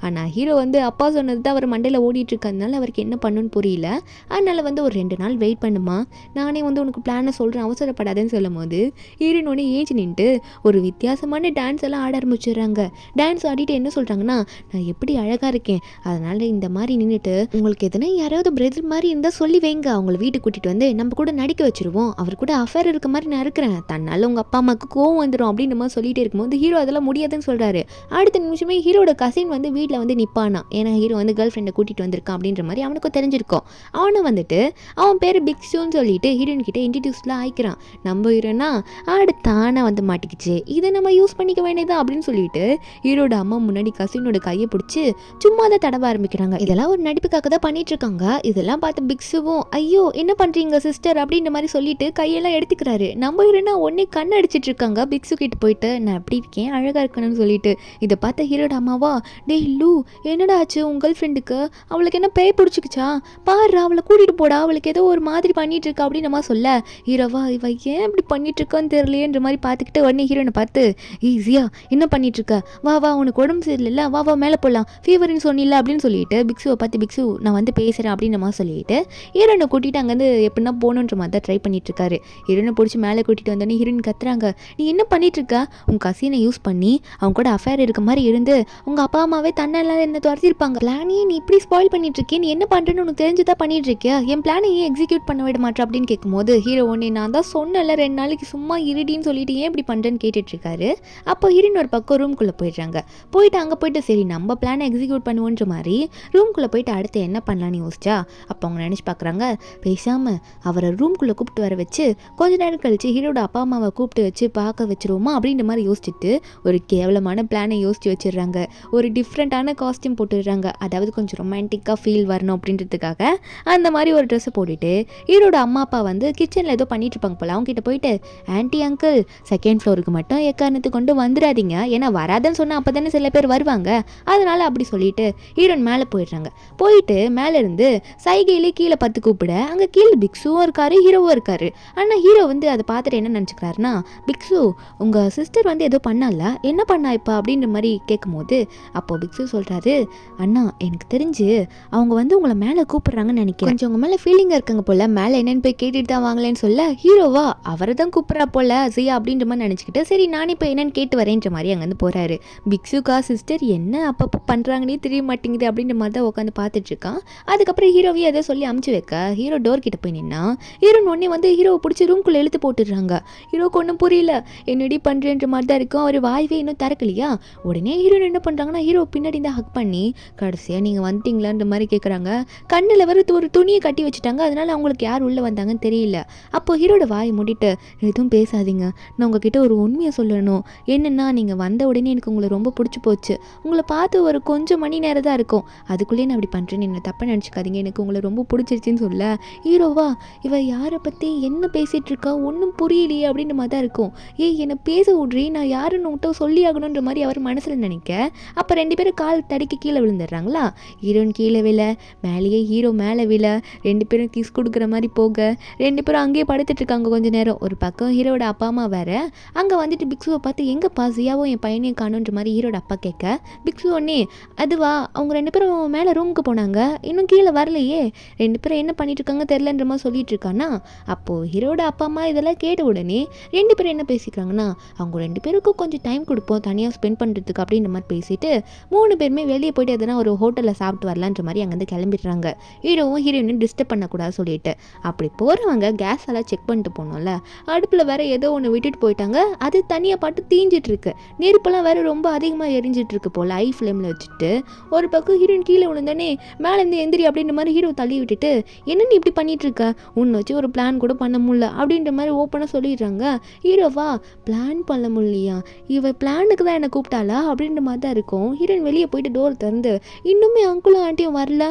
ஆனால் ஹீரோ வந்து அப்பா சொன்னது தான் அவர் மண்டையில் ஓடிட்டு இருக்கிறதுனால அவருக்கு என்ன பண்ணுன்னு புரியல. அதனால் வந்து ஒரு 2 நாள் வெயிட் பண்ணுமா, நானே வந்து உனக்கு பிளானை சொல்கிறேன் அவசரப்படாதுன்னு சொல்லும் போது ஹீரோயின் ஒன்று ஏஜ் நின்று ஒரு வித்தியாசமான டான்ஸ் எல்லாம் ஆட ஆரம்பிச்சிடுறாங்க. டான்ஸ் ஆடிட்டு என்ன சொல்கிறாங்கன்னா, நான் எப்படி அழகாக இருக்கேன், அதனால் இந்த மாதிரி நின்றுட்டு உங்களுக்கு எதனா யாராவது பிரதர் மாதிரி இருந்தால் சொல்லி வைங்க, அவங்கள வீட்டுக்கு கூட்டிகிட்டு வந்து நம்ம கூட நடிக்க வச்சுருவோம், அவர் கூட அஃபேர் இருக்க மாதிரி நான் இருக்கிறேன், தன்னால் உங்கள் அப்பா அம்மாவுக்கு கோவம் வந்துடும் அப்படின்ற மாதிரி சொல்லிட்டு இருக்கும்போது ஹீரோ அதெல்லாம் முடியாதுன்னு சொல்கிறாரு. அடுத்த நிமிஷமே ஹீரோட கசின் வந்து வீட்டில் வந்து நிற்பானா, ஏன்னா ஹீரோ வந்து கேர்ள் ஃப்ரெண்டை கூட்டிகிட்டு வந்திருக்கான் அப்படின்ற மாதிரி அவனுக்கும் தெரிஞ்சிருக்கும். அவனை வந்துட்டு அவன் பேர் பிக்ஸுன்னு சொல்லிட்டு ஹீரோயின் கிட்டே இன்ட்ரடியூஸ்லாம் ஆயிக்கிறான். நம்ம ஹீரோனா தானே வந்து மாட்டிக்கிச்சு, இதை நம்ம யூஸ் பண்ணிக்க வேண்டியதான் அப்படின்னு சொல்லிட்டு ஹீரோட அம்மா முன்னாடி கசினோட கையை பிடிச்சி சும்மா தான் தடவ ஆரம்பிக்கிறாங்க. இதெல்லாம் ஒரு நடிப்புக்காக தான் பண்ணிட்டு இருக்காங்க. இதெல்லாம் பார்த்து பிக்ஸுவும் ஐயோ என்ன பண்ணுறீங்க சிஸ்டர் அப்படின்ற மாதிரி சொல்லிட்டு கையெல்லாம் எடுத்துக்கிறாரு. நம்ம ஹீரோனா ஒன்னே கண் அடிச்சிட்டு இருக்காங்க. பிக்ஸு கிட்ட போயிட்டு நான் எப்படி இருக்கேன் அழகாக இருக்கணும்னு சொல்லிட்டு இதை பார்த்த ஹீரோட அம்மாவா, டே லூ என்னடா ஆச்சு உங்கள் கேர்ள் ஃப்ரெண்டுக்கு, அவளுக்கு என்ன பேய் பிடிச்சிக்கிச்சா, பாரு அவளை கூட்டிகிட்டு போடா, அவளுக்கு ஏதோ ஒரு மாதிரி பண்ணிட்டு இருக்கா அப்படின்னு நம்ம சொல்ல, ஹீரோவா இவ ஏன் இப்படி பண்ணிட்டு இருக்கான்னு தெரியலையேன்ற மாதிரி பார்த்துக்கிட்டு உடனே ஹீரோனை பார்த்து, ஈஸியா என்ன பண்ணிட்டு இருக்க, வா உனக்கு உடம்பு சரியில்லை, வா மேலே போகலாம், ஃபீவர்னு சொன்னில்ல அப்படின்னு சொல்லிட்டு பிக்ஸுவை பார்த்து, பிக்ஸு நான் வந்து பேசுகிறேன் அப்படின்னு நம்ம சொல்லிட்டு ஹீரோனை கூட்டிகிட்டு அங்கேருந்து எப்படின்னா போகணுன்ற மாதிரி தான் ட்ரை பண்ணிட்டு இருக்காரு. ஹீரோனை பிடிச்சி மேலே கூட்டிகிட்டு வந்தோடனே ஹீரோயின் கத்துறாங்க, நீ என்ன பண்ணிட்டு இருக்க, உன் கசினை யூஸ் பண்ணி அவங்க கூட அஃபேர் இருக்க மாதிரி இருந்து உங்கள் அப்பா அம்மாவே தன்னெல்லாம் என்ன துரத்திருப்பாங்க, பிளானையே நீ இப்படி ஸ்பாயில் பண்ணிட்டு இருக்கேன், நீ என்ன பண்ணுறேன்னு உனக்கு தெரிஞ்சுதான் பண்ணிட்டு இருக்கியா, என் பிளானை ஏன் எக்ஸிக்யூட் பண்ண விட மாட்டேன் அப்படின்னு கேட்கும்போது ஹீரோ ஒன்னே நான் தான் சொன்னல 2 நாளைக்கு சும்மா இருடின்னு சொல்லிட்டு ஏன் இப்படி பண்ணுறேன்னு கேட்டுட்டு இருக்காரு. அப்போ ஹீரோயின் ஒரு பக்கம் ரூம்குள்ளே போயிடுறாங்க. போயிட்டு அங்கே போயிட்டு சரி நம்ம பிளானை எக்ஸிக்யூட் பண்ணுவோன்ற மாதிரி ரூம்குள்ளே போயிட்டு அடுத்து என்ன பண்ணலான்னு யோசிச்சா, அப்போ அவங்க நினச்சி பார்க்குறாங்க, பேசாமல் அவரை ரூம்குள்ளே கூப்பிட்டு வர வச்சு கொஞ்ச நேரம் கழிச்சு ஹீரோட அப்பா அம்மாவை கூப்பிட்டு வச்சு பார்க்க வச்சிருவோமா அப்படின்ற மாதிரி யோசிச்சுட்டு ஒரு கேவலமான பிளானை யோசிச்சு வச்சிடுறாங்க. ஒரு டிஃப்ரெண்ட்டான காஸ்டியூம் போட்டுடுறாங்க. அதாவது கொஞ்சம் ரொமான்டிக்காக ஃபீல் வரணும் அப்படின்றதுக்காக அந்த மாதிரி ஒரு ட்ரெஸ்ஸை போட்டுட்டு ஹீரோட அம்மா அப்பா வந்து கிச்சனில் ஏதோ பண்ணிட்டு இருப்பாங்க போல. அவங்க கிட்ட போயிட்டு, ஆன்ட்டி அங்கிள் செகண்ட் ஃப்ளோருக்கு மட்டும் எக்காரணத்து கொண்டு வந்துடாதீங்க, ஏன்னா வராதுன்னு சொன்னால் அப்போ தானே சில பேர் வருவாங்க, அதனால அப்படி சொல்லிட்டு ஹீரோன் மேலே போயிடுறாங்க. போயிட்டு மேலே இருந்து சைகையிலே கீழே பார்த்து கூப்பிட அங்கே கீழே பிக்ஸுவும் இருக்காரு, ஹீரோவும் இருக்காரு. ஆனால் ஹீரோ வந்து அதை பார்த்துட்டு என்ன நினச்சிக்கிறாருன்னா, பிக்ஸு உங்கள் சிஸ்டர் வந்து ஏதோ பண்ணால, என்ன பண்ணா இப்போ அப்படின்ற மாதிரி கேட்கும்போது அப்போது பிக்ஸு சொல்கிறாரு, அண்ணா எனக்கு தெரிஞ்சு அவங்க வந்து உங்களை மேலே கூப்பிட்றாங்கன்னு நினைக்கிறேன், கொஞ்சம் உங்கள் மேலே ஃபீலிங்காக இருக்காங்க போல், மேலே என்னென்னு போய் கேட்டுட்டு தான் வாங்கலேன்னு சொல்ல ஹீரோவா அவரை தான் கூப்பிட்றா போல சியா அப்படின்ற மாதிரி நினச்சிக்கிட்டு சரி நான் இப்போ என்னென்னு கேட்டு வரேன்ற மாதிரி அங்கேருந்து போகிறாரு. பிக்ஸுக்கா சிஸ்டர் என்ன அப்பப்போ பண்ணுறாங்கன்னே தெரிய மாட்டேங்குது அப்படின்ற மாதிரி தான் உட்காந்து பார்த்துட்டு இருக்கான். அதுக்கப்புறம் ஹீரோவே அதை சொல்லி அமுச்சு வைக்க ஹீரோ டோர் கிட்ட போய் நின்னா ஹீரோன் ஒன்னே வந்து ஹீரோவை பிடிச்சி ரூம்குள்ளே இழுத்து போட்டுடுறாங்க. ஹீரோக்கு ஒன்றும் புரியல, என்னடி பண்ணுறேன்ற மாதிரி தான் இருக்கும். அவர் வாய்வே இன்னும் திறக்கலையா. உடனே ஹீரோன் என்ன பண்ணுறாங்கன்னா ஹீரோ பின்னாடி தான் ஹக் பண்ணி கடைசியாக நீங்கள் வந்துட்டீங்களான்ற மாதிரி கேட்குறாங்க. கண்ணில் வர ஒரு துணியை கட்டி வச்சுட்டாங்க, அதனால அவங்களுக்கு யார் உள்ளே வந்தாங்கன்னு தெரியல. அப்போ ஹீரோட வாயை மூடிட்டு எதுவும் பேசாதீங்க, நான் உங்ககிட்ட ஒரு உண்மையை சொல்லணும். என்னென்னா நீங்கள் வந்த உடனே எனக்கு உங்களை ரொம்ப பிடிச்சி போச்சு. உங்களை பார்த்து ஒரு கொஞ்சம் மணி நேரம் தான் இருக்கும், அதுக்குள்ளேயே நான் அப்படி பண்ணுறேன்னு என்ன தப்பாக நினச்சிக்காதீங்க, எனக்கு உங்களை ரொம்ப பிடிச்சிருச்சின்னு சொல்ல ஹீரோவா இவ யாரை பற்றி என்ன பேசிகிட்டு இருக்கா ஒன்றும் புரியலையே அப்படின்ற மாதிரி தான் இருக்கும். என்னை பேச விட்றி, நான் யாருன்னு விட்ட சொல்லி ஆகணுன்ற மாதிரி அவர் மனசில் நினைக்க அப்போ ரெண்டு பேரும் கால் தடிக்கு கீழே விழுந்துடுறாங்களா. ஹீரோயின் கீழே விழ, மேலேயே ஹீரோ மேலே விழ, ரெண்டு பேரும் கிஸ் கொடுக்குற மாதிரி போக ரெண்டு பேரும் அங்கேயே படுத்துட்டு இருக்காங்க கொஞ்ச நேரம். ஒரு பக்கம் ஹீரோட அப்பா அம்மா வேற அங்கே வந்துட்டு பிக்ஸுவை பார்த்து எங்கே பாசியாவும் என் பையனையும் காணுன்ற மாதிரி ஹீரோட அப்பா கேட்க பிக்ஸு ஒன்னே அதுவா அவங்க ரெண்டு பேரும் மேலே ரூமுக்கு போனாங்க, இன்னும் கீழே வரலையே, ரெண்டு பேரும் என்ன பண்ணிட்டு இருக்காங்க தெரிலன்ற மாதிரி சொல்லிட்டு இருக்கானா. அப்போது ஹீரோட அப்பா அம்மா இதெல்லாம் கேட்ட உடனே ரெண்டு பேரும் என்ன பேசிக்கிறாங்கன்னா அவங்க ரெண்டு பேருக்கும் கொஞ்சம் டைம் கொடுப்போம் தனியாக ஸ்பெண்ட் பண்ணுறதுக்கு அப்படின்ற மாதிரி பேசிட்டு மூணு பேருமே வெளியே போயிட்டு எதனா ஒரு ஹோட்டலில் சாப்பிட்டு வரலான்ற மாதிரி அங்கேருந்து கிளம்பிடுறாங்க. ஹீரோவும் ஹீரோயினும் டிஸ்டர்ப் பண்ணக்கூடாது சொல்லிட்டு அப்படி போகிறவங்க கேஸ் எல்லாம் செக் பண்ணிட்டு போனோம்ல, அடுப்பில் வேற ஏதோ ஒன்று விட்டுட்டு போயிட்டாங்க, அது தனியாக பாட்டு தீஞ்சிட்டு இருக்கு, நெருப்பெல்லாம் வேற ரொம்ப அதிகமாக எரிஞ்சிட்டு இருக்கு போல் ஹை ஃப்ளேமில் வச்சுட்டு. ஒரு பக்கம் ஹீரோயின் கீழே விழுந்தானே மேலேருந்து எந்திரி அப்படின்ற மாதிரி ஹீரோ தள்ளி விட்டுட்டு என்ன நீ இப்படி பண்ணிட்டு இருக்க, உன்னை வச்சு ஒரு பிளான் கூட பண்ண முடியல அப்படின்ற மாதிரி ஓப்பனாக சொல்லிடுறாங்க. ஹீரோவா பிளான் பண்ண முடியலையா, இவ பிளானுக்கு தான் என்னை கூப்பிட்டாளா அப்படின்ற மாதிரி தான் இருக்கும். ஹீரோயின் வெளியே போயிட்டு டோர் திறந்து இன்னுமே அங்குளும் ஆண்டியும்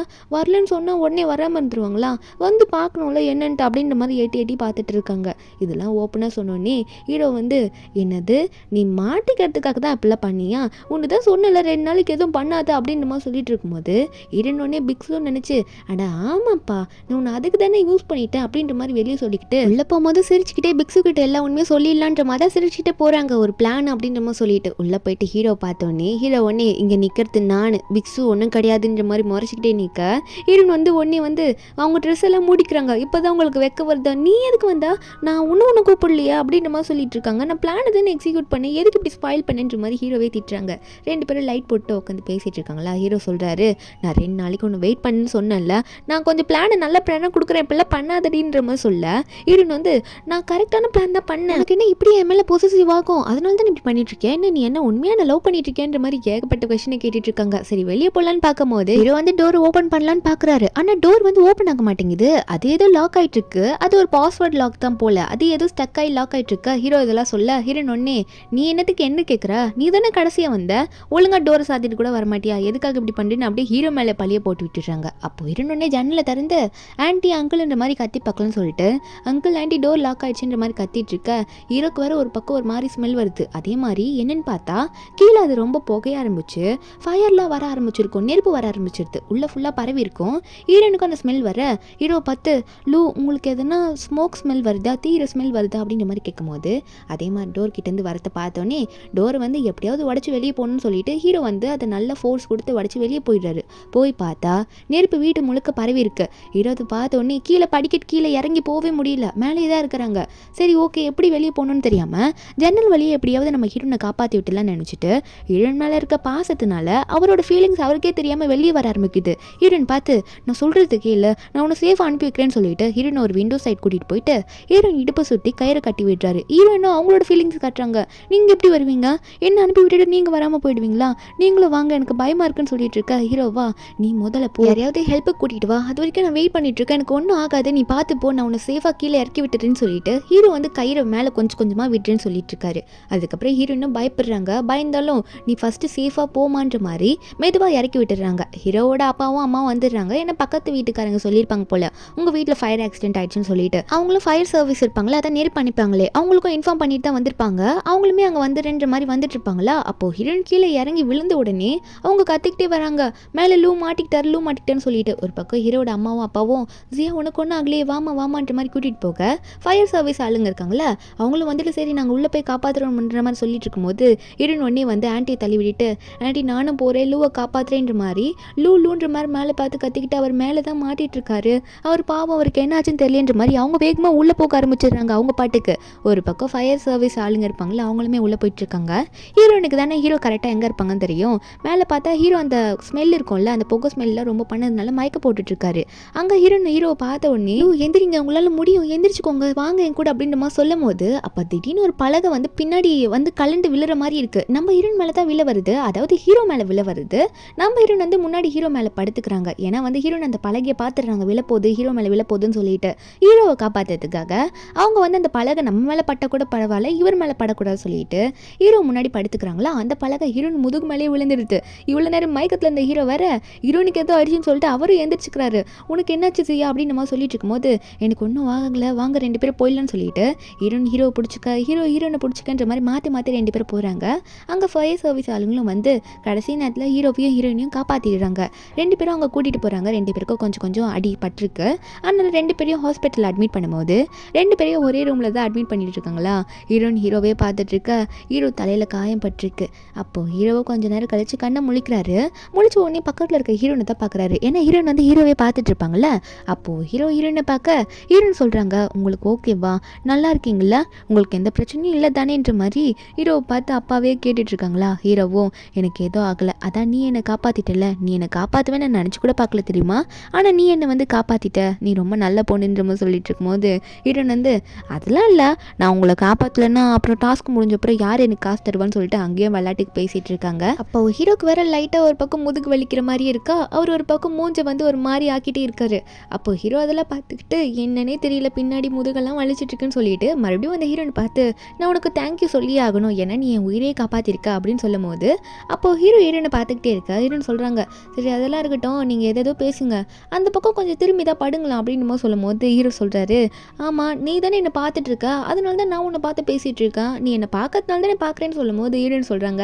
வரலன்னு சொன்னால் உடனே வராமல் இருந்துருவாங்களா, வந்து பார்க்கணும்ல என்னன்ட்டு அப்படின்ற மாதிரி எட்டி எட்டி பார்த்துட்டு இருக்காங்க. இதெல்லாம் ஓப்பனாக சொன்னோன்னே ஹீரோ வந்து என்னது நீ மாட்டிக்கிறதுக்காக தான் அப்படிலாம் பண்ணியா, உன்னை தான் சொன்னல 2 நாளைக்கு எதுவும் பண்ணாத அப்படின்ற மாதிரி சொல்லிட்டு இருக்கும்போது இரண்டோடனே பிக்ஸும் நினச்சி அட ஆமாப்பா நான் உன்னை அதுக்கு தானே யூஸ் பண்ணிட்டேன் அப்படின்ற மாதிரி வெளியே சொல்லிக்கிட்டு உள்ளே போகும்போது சிரிச்சுக்கிட்டே பிக்ஸு கிட்ட எல்லா உண்மையும் சொல்லிடலான்ற மாதிரி தான் சிரிச்சுக்கிட்டே போகிறாங்க ஒரு பிளான் அப்படின்ற மாதிரி சொல்லிட்டு. உள்ளே போயிட்டு ஹீரோ பார்த்தோன்னே ஹீரோ ஒன்னே இங்கே நிற்கிறது நான் பிக்ஸு ஒன்றும் கிடையாதுன்ற மாதிரி முறைச்சிக்கிட்டே நிற்க ஹீரோன் வந்து ஒன்னே வந்து அவங்க ட்ரெஸ் எல்லாம் மூடிக்கிறாங்க. இப்போ தான் உங்களுக்கு வெக்க வருதா, நீ எதுக்கு வந்தா, நான் ஒன்று கூப்பிடலையா அப்படின்ற மாதிரி சொல்லிட்டு இருக்காங்க. நான் பிளானை தானே எக்ஸிக்யூட் பண்ணேன், எதுக்கு இப்படி ஸ்பாயில் பண்ணுன்ற மாதிரி ஹீரோவே திட்டுறாங்க. ரெண்டு பேரும் லைட் போட்டு உட்காந்து பேசிகிட்டு இருக்காங்களா. ஹீரோ சொல்கிறாரு நான் 2 நாளைக்கு ஒன்று வெயிட் பண்ணுன்னு சொன்னேன்ல, நான் கொஞ்சம் பிளானை நல்ல பிளானாக கொடுக்குறேன், இப்பெல்லாம் பண்ணாதடின்ற மாதிரி சொல்ல ஹீரோன் வந்து நான் கரெக்டான பிளான் தான் பண்ணேன், எனக்கு என்ன இப்படி என் மேலே பொசசிவ் ஆகும், அதனால தான் இப்படி பண்ணிட்டு இருக்கேன், என்ன நீ என்ன உண்மையான லவ் பண்ணிட்டு இருக்கேன்ற மாதிரி ஏகப்பட்ட கொஸ்டினை கேட்டுட்டு இருக்காங்க. சரி வெளியே போகலான்னு பார்க்கும்போது ஹீரோ வந்து டோர் ஓப்பன் பண்ணலான்னு பார்க்குறாரு. ஆனால் டோர் வந்து ஓப்பன் ஆக மாட்டேங்குது, அது ஏதோ லாக் ஆகிட்டு இருக்கு, அது ஒரு பாஸ்வேர்ட் லாக் தான் போல, அது ஏதோ ஸ்டக் ஆகி லாக் ஆகிட்டு இருக்கா. ஹீரோ இதெல்லாம் சொல்ல ஹீரோன் ஒன்னே நீ என்னத்துக்கு என்ன கேட்குற, நீ தானே கடைசியாக வந்த, ஒழுங்கா டோரை சாத்திட்டு கூட வரமாட்டியா, எதுக்காக இப்படி பண்ணுறேன்னு அப்படியே ஹீரோ மேலே பழிய போட்டு விட்டுறாங்க. அப்போ ஹீரோன் ஒன்னே ஜன்னலில் திறந்து ஆன்ட்டி அங்கிள்ன்ற மாதிரி கத்தி பார்க்கலான்னு சொல்லிட்டு அங்கிள் ஆன்ட்டி டோர் லாக் ஆயிடுச்சுன்ற மாதிரி கத்திட்டு இருக்க ஹீரோக்கு வேற ஒரு பக்கம் ஒரு மாதிரி ஸ்மெல் வருது. அதே மாதிரி என்னன்னு பார்த்தா கீழே அது ரொம்ப புகைய ஆரம்பிச்சு ஃபயர்லாம் வர ஆரம்பிச்சிருக்கும், நெருப்பு வர ஆரம்பிச்சிருது, உள்ள ஃபுல்லாக பரவி இருக்கும். ஹீரோனுக்கு அந்த ஸ்மெல் வர ஹீரோ பார்த்து லூ உங்களுக்கு எதுனா ஸ்மோக் ஸ்மெல் வருதா, தீர ஸ்மெல் வருதா அப்படின்ற மாதிரி கேட்கும்போது அதே மாதிரி டோர் கிட்டேருந்து வரத்தை பார்த்தோன்னே டோரை வந்து எப்படியாவது உடச்சி வெளியே போகணும்னு சொல்லிட்டு ஹீரோ வந்து அதை நல்ல ஃபோர்ஸ் கொடுத்து உடச்சி வெளியே போயிடுறாரு. போய் பார்த்தா நெருப்பு வீட்டு முழுக்க பரவி இருக்கு. ஹீரோ அதை பார்த்தோன்னே கீழே படிக்கட்டு கீழே இறங்கி போகவே முடியல, மேலே தான் இருக்கிறாங்க. சரி ஓகே எப்படி வெளியே போகணும்னு தெரியாமல் ஜன்னல் வழியை எப்படியாவது நம்ம ஹீரோனை காப்பாற்றி விட்டுலான்னு நினச்சிட்டு ஹீரோன் மேலே இருக்க பாசத்தினால அவரோட ஃபீலிங்ஸ் அவருக்கே தெரியாமல் வெளியே வர ஆரம்பிக்குது. ஹீரோன் பார்த்து நான் சொல்கிறதுக்கே இல்லை, நான் உன்னை சேஃபாக அனுப்பி வைக்கிறேன்னு சொல்லிட்டு ஹீரோனை ஒரு விண்டோ சைட் கூட்டிகிட்டு போயிட்டு ஹீரோயின் இடுப்பை சுற்றி கயிறை கட்டி விடுறாரு. ஹீரோயினும் அவங்களோட ஃபீலிங்ஸ் காட்டுறாங்க, நீங்கள் எப்படி வருவீங்க, என்ன அனுப்பி விட்டுட்டு நீங்கள் வராமல் போயிடுவீங்களா, நீங்களும் வாங்க எனக்கு பயமாக இருக்குன்னு சொல்லிட்டு இருக்க. ஹீரோவா நீ முதல்ல போ, யாரையாவது ஹெல்ப்புக்கு கூட்டிகிட்டு வா அது வரைக்கும் நான் வெயிட் பண்ணிட்டு இருக்கேன், எனக்கு ஒன்றும் ஆகாது, நீ பார்த்து போ, நான் உன்னை சேஃபாக கீழே இறக்கி விட்டுறேன்னு சொல்லிட்டு ஹீரோ வந்து கயிறை மேலே கொஞ்சம் கொஞ்சமாக விட்டுறேன்னு சொல்லிட்டு இருக்காரு. அதுக்கப்புறம் ஹீரோ இன்னும் பயப்படுறாங்க. பயந்தாலும் நீ ஃபஸ்ட்டு சேஃபாக போமான்ற மாதிரி மெதுவாக இறக்கி விட்டுறாங்க. ஹீரோவோட அப்பாவும் அம்மாவும் வந்துடுறாங்க. ஏன்னா பக்கத்து வீட்டுக்காரங்க சொல்லியிருப்பாங்க போல, உங்கள் வீட்டில் ஃபயர் ஆக்சிடென்ட் ஆயிடுச்சுன்னு சொல்லிட்டு. அவங்களும் ஃபயர் சர்வீஸ் இருப்பாங்களே, அதை நேர் பண்ணிப்பாங்களே, அவங்களுக்கும் இன்ஃபார்ம் பண்ணிட்டு தான் வந்திருப்பாங்க. அவங்களுமே அங்கே வந்துடுன்ற மாதிரி வந்துட்டு இருப்பாங்களா. அப்போது ஹீரோயின் கீழே இறங்கி விழுந்த உடனே அவங்க கத்திக்கிட்டே வராங்க, மேலே லூ மாட்டிக்கிட்டாருன்னு சொல்லிட்டு. ஒரு பக்கம் ஹீரோட அம்மாவும் அப்பாவும் ஜியா உனக்கு ஒன்றும் ஆகலையே, வாமான்ற மாதிரி கூட்டிகிட்டு போக ஃபயர் சர்வீஸ் ஆளுங்க இருக்காங்களா, அவங்களும் வந்துட்டு சரி நாங்கள் உள்ளே போய் காப்பாற்றுறோம்ன்ற மாதிரி சொல்லிட்டு இருக்கும்போது ஹீரோயின் உடனே வந்து ஆன்ட்டியை தள்ளி விட்டுட்டு, ஆன்ட்டி நானும் போகிறேன், லூவை காப்பாற்றுறேன்ற மாதிரி லூன்ற மாதிரி மேலே பார்த்து கத்திக்கிட்டு அவர் மேலே தான் மாட்டிட்டு இருக்காரு. அவர் பாவம், அவருக்கு என்ன ஆச்சுன்னு தெரியலன்ற மாதிரி அவங்க வேகமாக உள்ளே போக ஆரம்பிச்சிடுறாங்க அவங்க பாட்டுக்கு. ஒரு பக்கம் ஃபயர் சர்வீஸ் ஆளுங்க இருப்பாங்களா, அவங்களுமே உள்ளே போயிட்டு இருக்காங்க. ஹீரோனுக்கு தானே ஹீரோ கரெக்டாக எங்கே இருப்பாங்கன்னு தெரியும். மேலே பார்த்தா ஹீரோ அந்த ஸ்மெல் இருக்கும்ல, அந்த புகை ஸ்மெல்லாம் ரொம்ப பண்ணதுனால மயக்க போட்டுட்டு இருக்காரு. அங்கே ஹீரோவை பார்த்த உடனே எந்திரிங்க, உங்களால் முடியும், எந்திரிச்சுக்கோங்க, வாங்க என் கூட அப்படின்ற மாதிரி சொல்லும் போது அப்போ திடீர்னு ஒரு பலகை வந்து பின்னாடி வந்து கலண்டு விழுற மாதிரி இருக்கு. நம்ம ஹீரோன் மேலே தான் விழ வருது, அதாவது ஹீரோ மேலே விழ வருது. நம்ம ஹீரோன் வந்து முன்னாடி ஹீரோ மேலே படுத்துக்கிறாங்க. ஏன்னா வந்து ஹீரோன் அந்த பலகையை பார்த்துடுறாங்க, விழப்போகுது, ஹீரோ மேலே விழப்போகுதுன்னு சொல்லிட்டு ஹீரோவை காப்பாற்றுறதுக்காக அவங்க வந்து அந்த பலகை நம்ம மேலே பட்டக்கூட பரவாயில்ல, இவர் மேலே படக்கூடாது சொல்லிட்டு ஹீரோ முன்னாடி படுத்துக்கிறாங்களா. அந்த பலகை ஹீரோன் முதுகு மேலேயே விழுந்துடுது. இவ்வளோ நேரம் மயக்கத்தில் இருந்த ஹீரோ வேற ஹீரோனுக்கு ஏதோ ஆயிடுச்சுன்னு சொல்லிட்டு அவரும் எந்திரிச்சுக்கிறாரு. உனக்கு என்னாச்சு செய்யா அப்படின்னு நம்ம சொல்லிட்டு இருக்கும்போது எனக்கு ஒன்றும் ஆகலை, வாங்க 2 பேரும் போயிடலான்னு சொல்லிட்டு ஹீரோவை பிடிச்சிக்க, ஹீரோனை பிடிச்சிக்கன்ற மாதிரி மாற்றி 2 பேர் போகிறாங்க. அங்கே ஃபயர் சர்வீஸ் ஆளுங்களும் வந்து கடைசி நேரத்தில் ஹீரோவையும் ஹீரோயினையும் காப்பாற்றிடுறாங்க. 2 பேரும் அவங்க கூட்டிகிட்டு போகிறாங்க. 2 பேருக்கும் கொஞ்சம் அடி பட்டிருக்கு. அதனால 2 பேரையும் ஹாஸ்பிட்டலில் அட்மிட் பண்ணும்போது 2 பேரையும் ஒரே ரூமில் தான் அட்மிட் பண்ணிட்டு இருக்காங்களா. ஹீரோவே பார்த்துட்டு இருக்க, ஹீரோ தலையில் காயம் பட்டிருக்கு. அப்போது ஹீரோவை கொஞ்ச நேரம் கழிச்சு கண்ணை முழிக்கிறாரு. முழிச்ச உடனே பக்கத்தில் இருக்க ஹீரோனை தான் பார்க்குறாரு. ஏன்னா ஹீரோன் வந்து ஹீரோவே பார்த்துட்டு இருப்பாங்கல்ல. அப்போது ஹீரோயினை பார்க்க ஹீரோன்னு சொல்கிறாங்க, உங்களுக்கு ஓகேவா, நல்லா இருக்கீங்களா, உங்களுக்கு எந்த பிரச்சனையும் இல்லை தானேன்ற மாதிரி ஹீரோவை பார்த்து அப்பாவே கேட்டுட்டு இருக்காங்களா. ஹீரோவும் எனக்கு ஏதோ ஆகலை, அதான் நீ என்னை காப்பாற்றிட்டல, நீ என்னை காப்பாற்றுவேன் நான் நினச்சி கூட பார்க்கல தெரியுமா, ஆனால் நீ என்னை வந்து காப்பாற்றிட்ட, நீ ரொம்ப நல்ல பொண்ணுன்ற மாதிரி சொல்லிட்டு இருக்கும்போது ஹீரோன் வந்து அதெல்லாம் இல்லை, நான் உங்களை காப்பாற்றலைன்னா அப்புறம் டாஸ்க் முடிஞ்சப்பறம் யார் எனக்கு காசு தருவான்னு சொல்லிட்டு அங்கேயும் விளையாட்டுக்கு பேசிகிட்டு இருக்காங்க. அப்போ ஹீரோக்கு வேற லைட்டாக ஒரு பக்கம் முதுகு வலிக்கிற மாதிரி இருக்கா. அவர் ஒரு பக்கம் மூஞ்சை வந்து ஒரு மாதிரி ஆக்கிட்டே இருக்காரு. அப்போ ஹீரோ அதெல்லாம் பார்த்துக்கிட்டு என்னன்னே தெரியல, பின்னாடி முதுகெல்லாம் வலிச்சிட்டு இருக்குன்னு சொல்லிட்டு மறுபடியும் அந்த ஹீரோனை பார்த்து நான் உனக்கு தேங்க்யூ சொல்லியே ஆகணும், ஏன்னா நீ என் உயிரே காப்பாற்றிருக்க அப்படின்னு சொல்லும் போது அப்போ ஹீரோயினை பார்த்துக்கிட்டே இருக்க. ஹீரோன்னு சொல்கிறாங்க சரி அதெல்லாம் இருக்கட்டும், நீங்கள் எதோ பேசுங்க, அந்த பக்கம் கொஞ்சம் திரும்பி தான் படுங்களாம் அப்படின்னு சொல்லும் போது ஹீரோ சொல்கிறாரு, ஆமாம் நீ தானே என்னை பார்த்துட்டு இருக்க, அதனால தான் நான் உன்னை பார்த்து பேசிகிட்டு இருக்கேன், நீ என்னை பார்க்கறதுனால தானே பார்க்குறேன்னு சொல்லும் போது ஹீரோன்னு சொல்கிறாங்க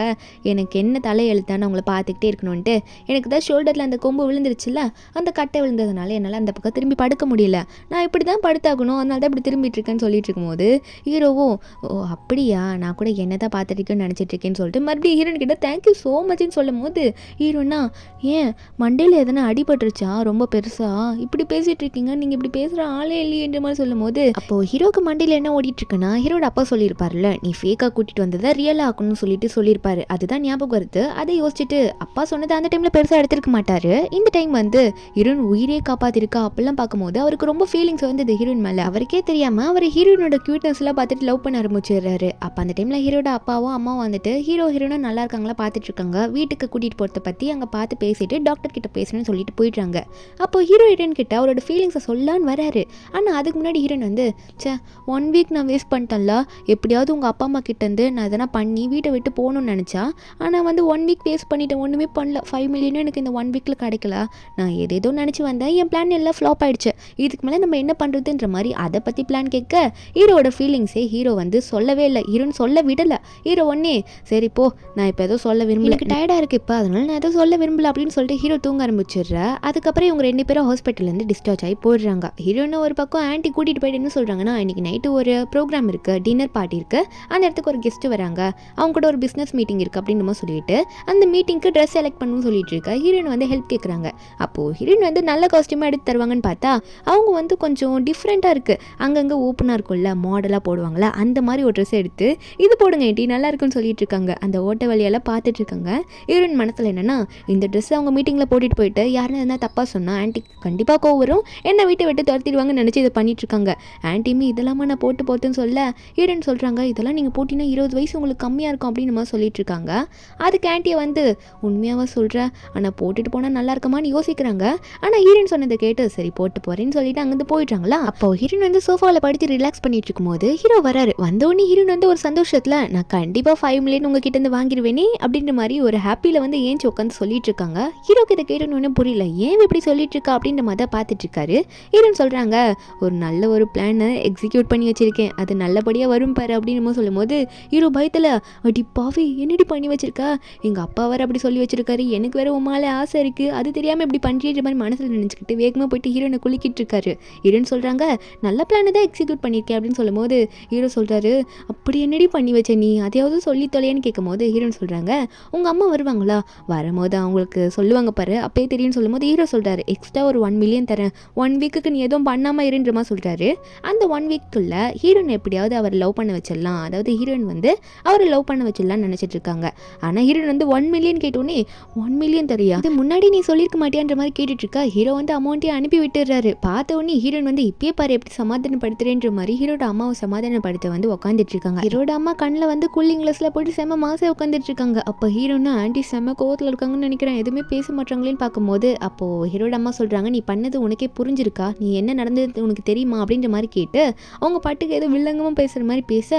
எனக்கு என்ன தலையெழுத்தான்னு உங்களை பார்த்துக்கிட்டே இருக்கணும்ன்ட்டு, எனக்கு தான் ஷோல்டரில் அந்த கொம்பு விழுந்துருச்சுல்ல, அந்த கட்டை விழுந்ததுனால என்னால் அந்த பக்கம் திரும்பி படுக்க முடியல, நான் இப்படி தான் படுத்தாகணும், அதனால தான் இப்படி திரும்பிட்டு இருக்கேன்னு சொல்லிட்டு இருக்கும்போது ஹீரோவும் ஓ அப்படியா, நான் கூட என்ன தான் பார்த்துட்டு நினச்சிட்டு இருக்கேன்னு சொல்லிட்டு மறுபடியும் ஹீரோன் கிட்ட தேங்க்யூ ஸோ மச்ன்னு சொல்லும் போது ஹீரோனா ஏன் மண்டையில் எதனா அடிபட்டுருச்சா ரொம்ப பெருசா, இப்படி பேசிகிட்டு இருக்கீங்க, நீங்கள் இப்படி பேசுகிற ஆளே இல்லையன்ற மாதிரி சொல்லும் போது அப்போது ஹீரோக்கு மண்டையில் என்ன ஓடிட்டு இருக்குன்னா ஹீரோட அப்பா சொல்லியிருப்பார்ல நீ ஃபேக்காக கூட்டிகிட்டு வந்ததை ரியலாக ஆக்கணும்னு சொல்லியிருப்பாரு. அதுதான் ஞாபகம் வருது. அதை யோசிச்சுட்டு அப்பா சொன்னது அந்த டைமில் பெருசாக எடுத்துருக்க மாட்டார். இந்த டைம் வந்து ஹீரோயின் உயிரே காப்பாற்றிருக்கா அப்படிலாம் பார்க்கும்போது அவருக்கு ரொம்ப ஃபீலிங்ஸ் வந்து ஹீரோயின் மேலே. அவருக்கே தெரியாமல் அவர் ஹீரோயினோட க்யூட்னஸ்லாம் பார்த்துட்டு லவ் பண்ண ஆரம்பிச்சிடுறாரு. அப்போ அந்த டைமில் ஹீரோட அப்பாவும் அம்மாவும் வந்துட்டு ஹீரோயினும் நல்லா இருக்காங்களா பார்த்துட்டு இருக்காங்க. வீட்டுக்கு கூட்டிகிட்டு போகிறத பற்றி அங்கே பார்த்து பேசிட்டு டாக்டர் கிட்ட பேசணும்னு சொல்லிட்டு போயிடுறாங்க. அப்போ ஹீரோயின் கிட்ட அவரோட ஃபீலிங்ஸை சொல்லான்னு வராரு. ஆனால் அதுக்கு முன்னாடி ஹீரோயின் வந்து 1 வீக் நான் வேஸ்ட் பண்ணிட்டேன்ல, எப்படியாவது உங்கள் அப்பா அம்மா கிட்டேருந்து நான் எதனா பண்ணி வீட்டை விட்டு போகணும்னு நினச்சா, ஆனால் வந்து 1 வீக் வேஸ்ட் பண்ணிட்டேன், ஒன்றுமே பண்ணல, 5 மில்லியனும் எனக்கு இந்த 1 வீக்கில் கிடைக்கல, நான் ஏதேதோ நினச்சி வந்தேன், என் பிளான் எல்லாம் ஃப்ளாப் ஆகிடுச்சு, இதுக்கு மேலே நம்ம என்ன பண்ணுறதுன்ற மாதிரி அதை பற்றி பிளான் கேட்க ஹீரோட ஃபீலிங்ஸே ஹீரோ வந்து சொல்லவே இல்லை. ஹீரோன்னு சொல்ல விடலை. ஹீரோ ஒன்னே சரி போ, நான் இப்போ ஏதோ சொல்ல விரும்பல, எனக்கு டயர்டாக இருக்குது இப்போ, அதனால நான் எதோ சொல்ல விரும்பல அப்படின்னு சொல்லிட்டு ஹீரோ தூங்க ஆரம்பிச்சிடுறேன். அதுக்கப்புறம் இவங்க 2 பேரும் ஹாஸ்பிட்டல்லேருந்து டிஸ்சார்ஜ் ஆகி போயிடுறாங்க. ஹீரோன்னு ஒரு பக்கம் ஆன்ட்டி கூட்டிகிட்டு போயிட்டு என்ன சொல்கிறாங்கன்னா இன்றைக்கி நைட்டு ஒரு ப்ரோக்ராம் இருக்குது, டின்னர் பார்ட்டி இருக்குது, அந்த இடத்துக்கு ஒரு கெஸ்ட்டு வராங்க, அவங்க கூட ஒரு பிஸ்னஸ் மீட்டிங் இருக்குது அப்படின்னு சொல்லிட்டு அந்த மீட்டிங்க்கு ட்ரெஸ் செலக்ட் பண்ணணும்னு சொல்லிட்டு இருக்க ஹீரோயின் வந்து ஹெல்ப் கேட்குறாங்க. அப்போது ஹீரோயின் வந்து நல்ல காஸ்டியூமாக எடுத்து தருவாங்கன்னு பார்த்தா அவங்க வந்து கொஞ்சம் டிஃப்ரெண்ட்டாக இருக்குது, அங்கங்கே ஓப்பனாக இருக்கும்ல மாடலாக போடுவாங்களா அந்த மாதிரி ஒரு ட்ரெஸ் எடுத்து இது போடுங்க ஏன்டி நல்லா இருக்குன்னு சொல்லிட்டு இருக்காங்க. அந்த ஓட்ட வழியெல்லாம் பார்த்துட்டு இருக்காங்க. ஹீரோயின் மனசில் என்னன்னா இந்த ட்ரெஸ் அவங்க மீட்டிங்கில் போட்டுட்டு போயிட்டு யாருன்னு எதனா தப்பாக சொன்னால் ஆன்ட்டிக்கு கண்டிப்பாக கோவம் வரும், என்ன வீட்டை விட்டு துரத்திடுவாங்கன்னு நினச்சி இதை பண்ணிட்டு இருக்காங்க. ஆன்ட்டியுமே இதெல்லாமா நான் போட்டுன்னு சொல்ல ஹீரோயின் சொல்கிறாங்க இதெல்லாம் நீங்கள் போட்டிங்கன்னா 20 வயசு உங்களுக்கு கம்மியாக இருக்கும் அப்படின்னு நம்ம சொல்லிட்டு இருக்காங்க. அதுக்கு ஆன்ட்டியை வந்து உண்மையாக சொல்கிறேன், ஆனால் போட்டுட்டு போனால் நல்லா இருக்குமான்னு யோசிக்கிறாங்க. ஆனால் ஆனால் ஹீரோயின் சொன்னதை கேட்டு சரி போட்டு போறேன்னு சொல்லிட்டு அங்கிருந்து போயிட்டாங்களா. அப்போ ஹீரோயின் வந்து சோஃபாவில் படுத்து ரிலாக்ஸ் பண்ணிட்டு இருக்கும்போது ஹீரோ வராரு. வந்தோடனே ஹீரோயின் வந்து ஒரு சந்தோஷத்துல நான் கண்டிப்பா 5 மில்லியன் உங்ககிட்ட இருந்து வாங்கிடுவேனே அப்படின்ற மாதிரி ஒரு ஹாப்பியில வந்து ஏஞ்சி உட்காந்து சொல்லிட்டு இருக்காங்க. ஹீரோக்கு இதை கேட்டோன்னு புரியல, ஏன் இப்படி சொல்லிட்டு இருக்கா அப்படின்ற மாதிரி தான் பார்த்துட்டு இருக்காரு. ஹீரோயின் சொல்றாங்க ஒரு நல்ல ஒரு பிளானை எக்ஸிக்யூட் பண்ணி வச்சிருக்கேன், அது நல்லபடியா வரும் பாரு அப்படின்னு சொல்லும் போது ஹீரோ பயத்துல அடி பாவி என்னடி பண்ணி வச்சிருக்கா, எங்க அப்பா வேற அப்படி சொல்லி வச்சிருக்காரு, எனக்கு வேற உமால ஆசை இருக்கு, அது தெரியாம இப்படி பண்றீன்ற மாதிரி மனசுல நினைச்சுக்கிட்டு வேகமா போயிட்டு ஹீரோனை குளிக்கிட்டு இருக்காரு. ஹீரோயின் சொல்றாங்க நல்ல பிளானை தான் எக்ஸிக்யூட் பண்ணியிருக்கேன் அப்படின்னு சொல்லும் போது ஹீரோ சொல்றாரு அப்படி என்னடி பண்ணி வச்ச நீ, அதையாவது சொல்லி தொலைன்னு கேட்கும் போது ஹீரோயின் சொல்றாங்க உங்க அம்மா வருவாங்களா, வரும்போது அவங்களுக்கு சொல்லுவாங்க பாரு அப்பயே தெரியும்னு சொல்லும் போது ஹீரோ சொல்றாரு எக்ஸ்ட்ரா ஒரு 1 மில்லியன் தரேன், 1 வீக்குக்கு நீ எதுவும் பண்ணாம இருன்ற மாதிரி சொல்றாரு. அந்த 1 வீக்குள்ள ஹீரோயின் எப்படியாவது அவர் லவ் பண்ண வச்சிடலாம், அதாவது ஹீரோயின் வந்து அவரை லவ் பண்ண வச்சிடலாம்னு நினைச்சிட்டு இருக்காங்க. ஆனா ஹீரோயின் வந்து 1 மில்லியன் கேட்டோன்னே 1 மில்லியன் தரியா, இது முன்னாடி நீ சொல்லியிருக்க மாட்டியான்ற மாதிரி கேட்டுட்டு இருக்கா. ஹீரோ வந்து அமௌண்ட்டையும் அனுப்பி விட்டுறாரு. பார்த்த உடனே ஹீரோயின் வந்து இப்பயே பாரு எப்படி சமாதானப்படுத்துறேன்ற மாதிரி ஹீரோட அம்மாவை சமாதானப்படுத்த வந்து உட்காந்துட்டு இருக்காங்க. ஹீரோட அம்மா கண்ணில் வந்து கூலிங் கிளாஸ்ல போட்டு செம மாசே உட்காந்துட்டு இருக்காங்க. அப்போ ஹீரோன்னு ஆண்டி செம கோவத்தில் இருக்காங்கன்னு நினைக்கிறேன், எதுவுமே பேச மாட்டாங்களேன்னு பார்க்கும்போது அப்போ ஹீரோட அம்மா சொல்றாங்க நீ பண்ணது உனக்கே புரிஞ்சிருக்கா, நீ என்ன நடந்தது உனக்கு தெரியுமா அப்படின்ற மாதிரி கேட்டு அவங்க பாட்டுக்கு ஏதோ வில்லங்கமாக பேசுகிற மாதிரி பேச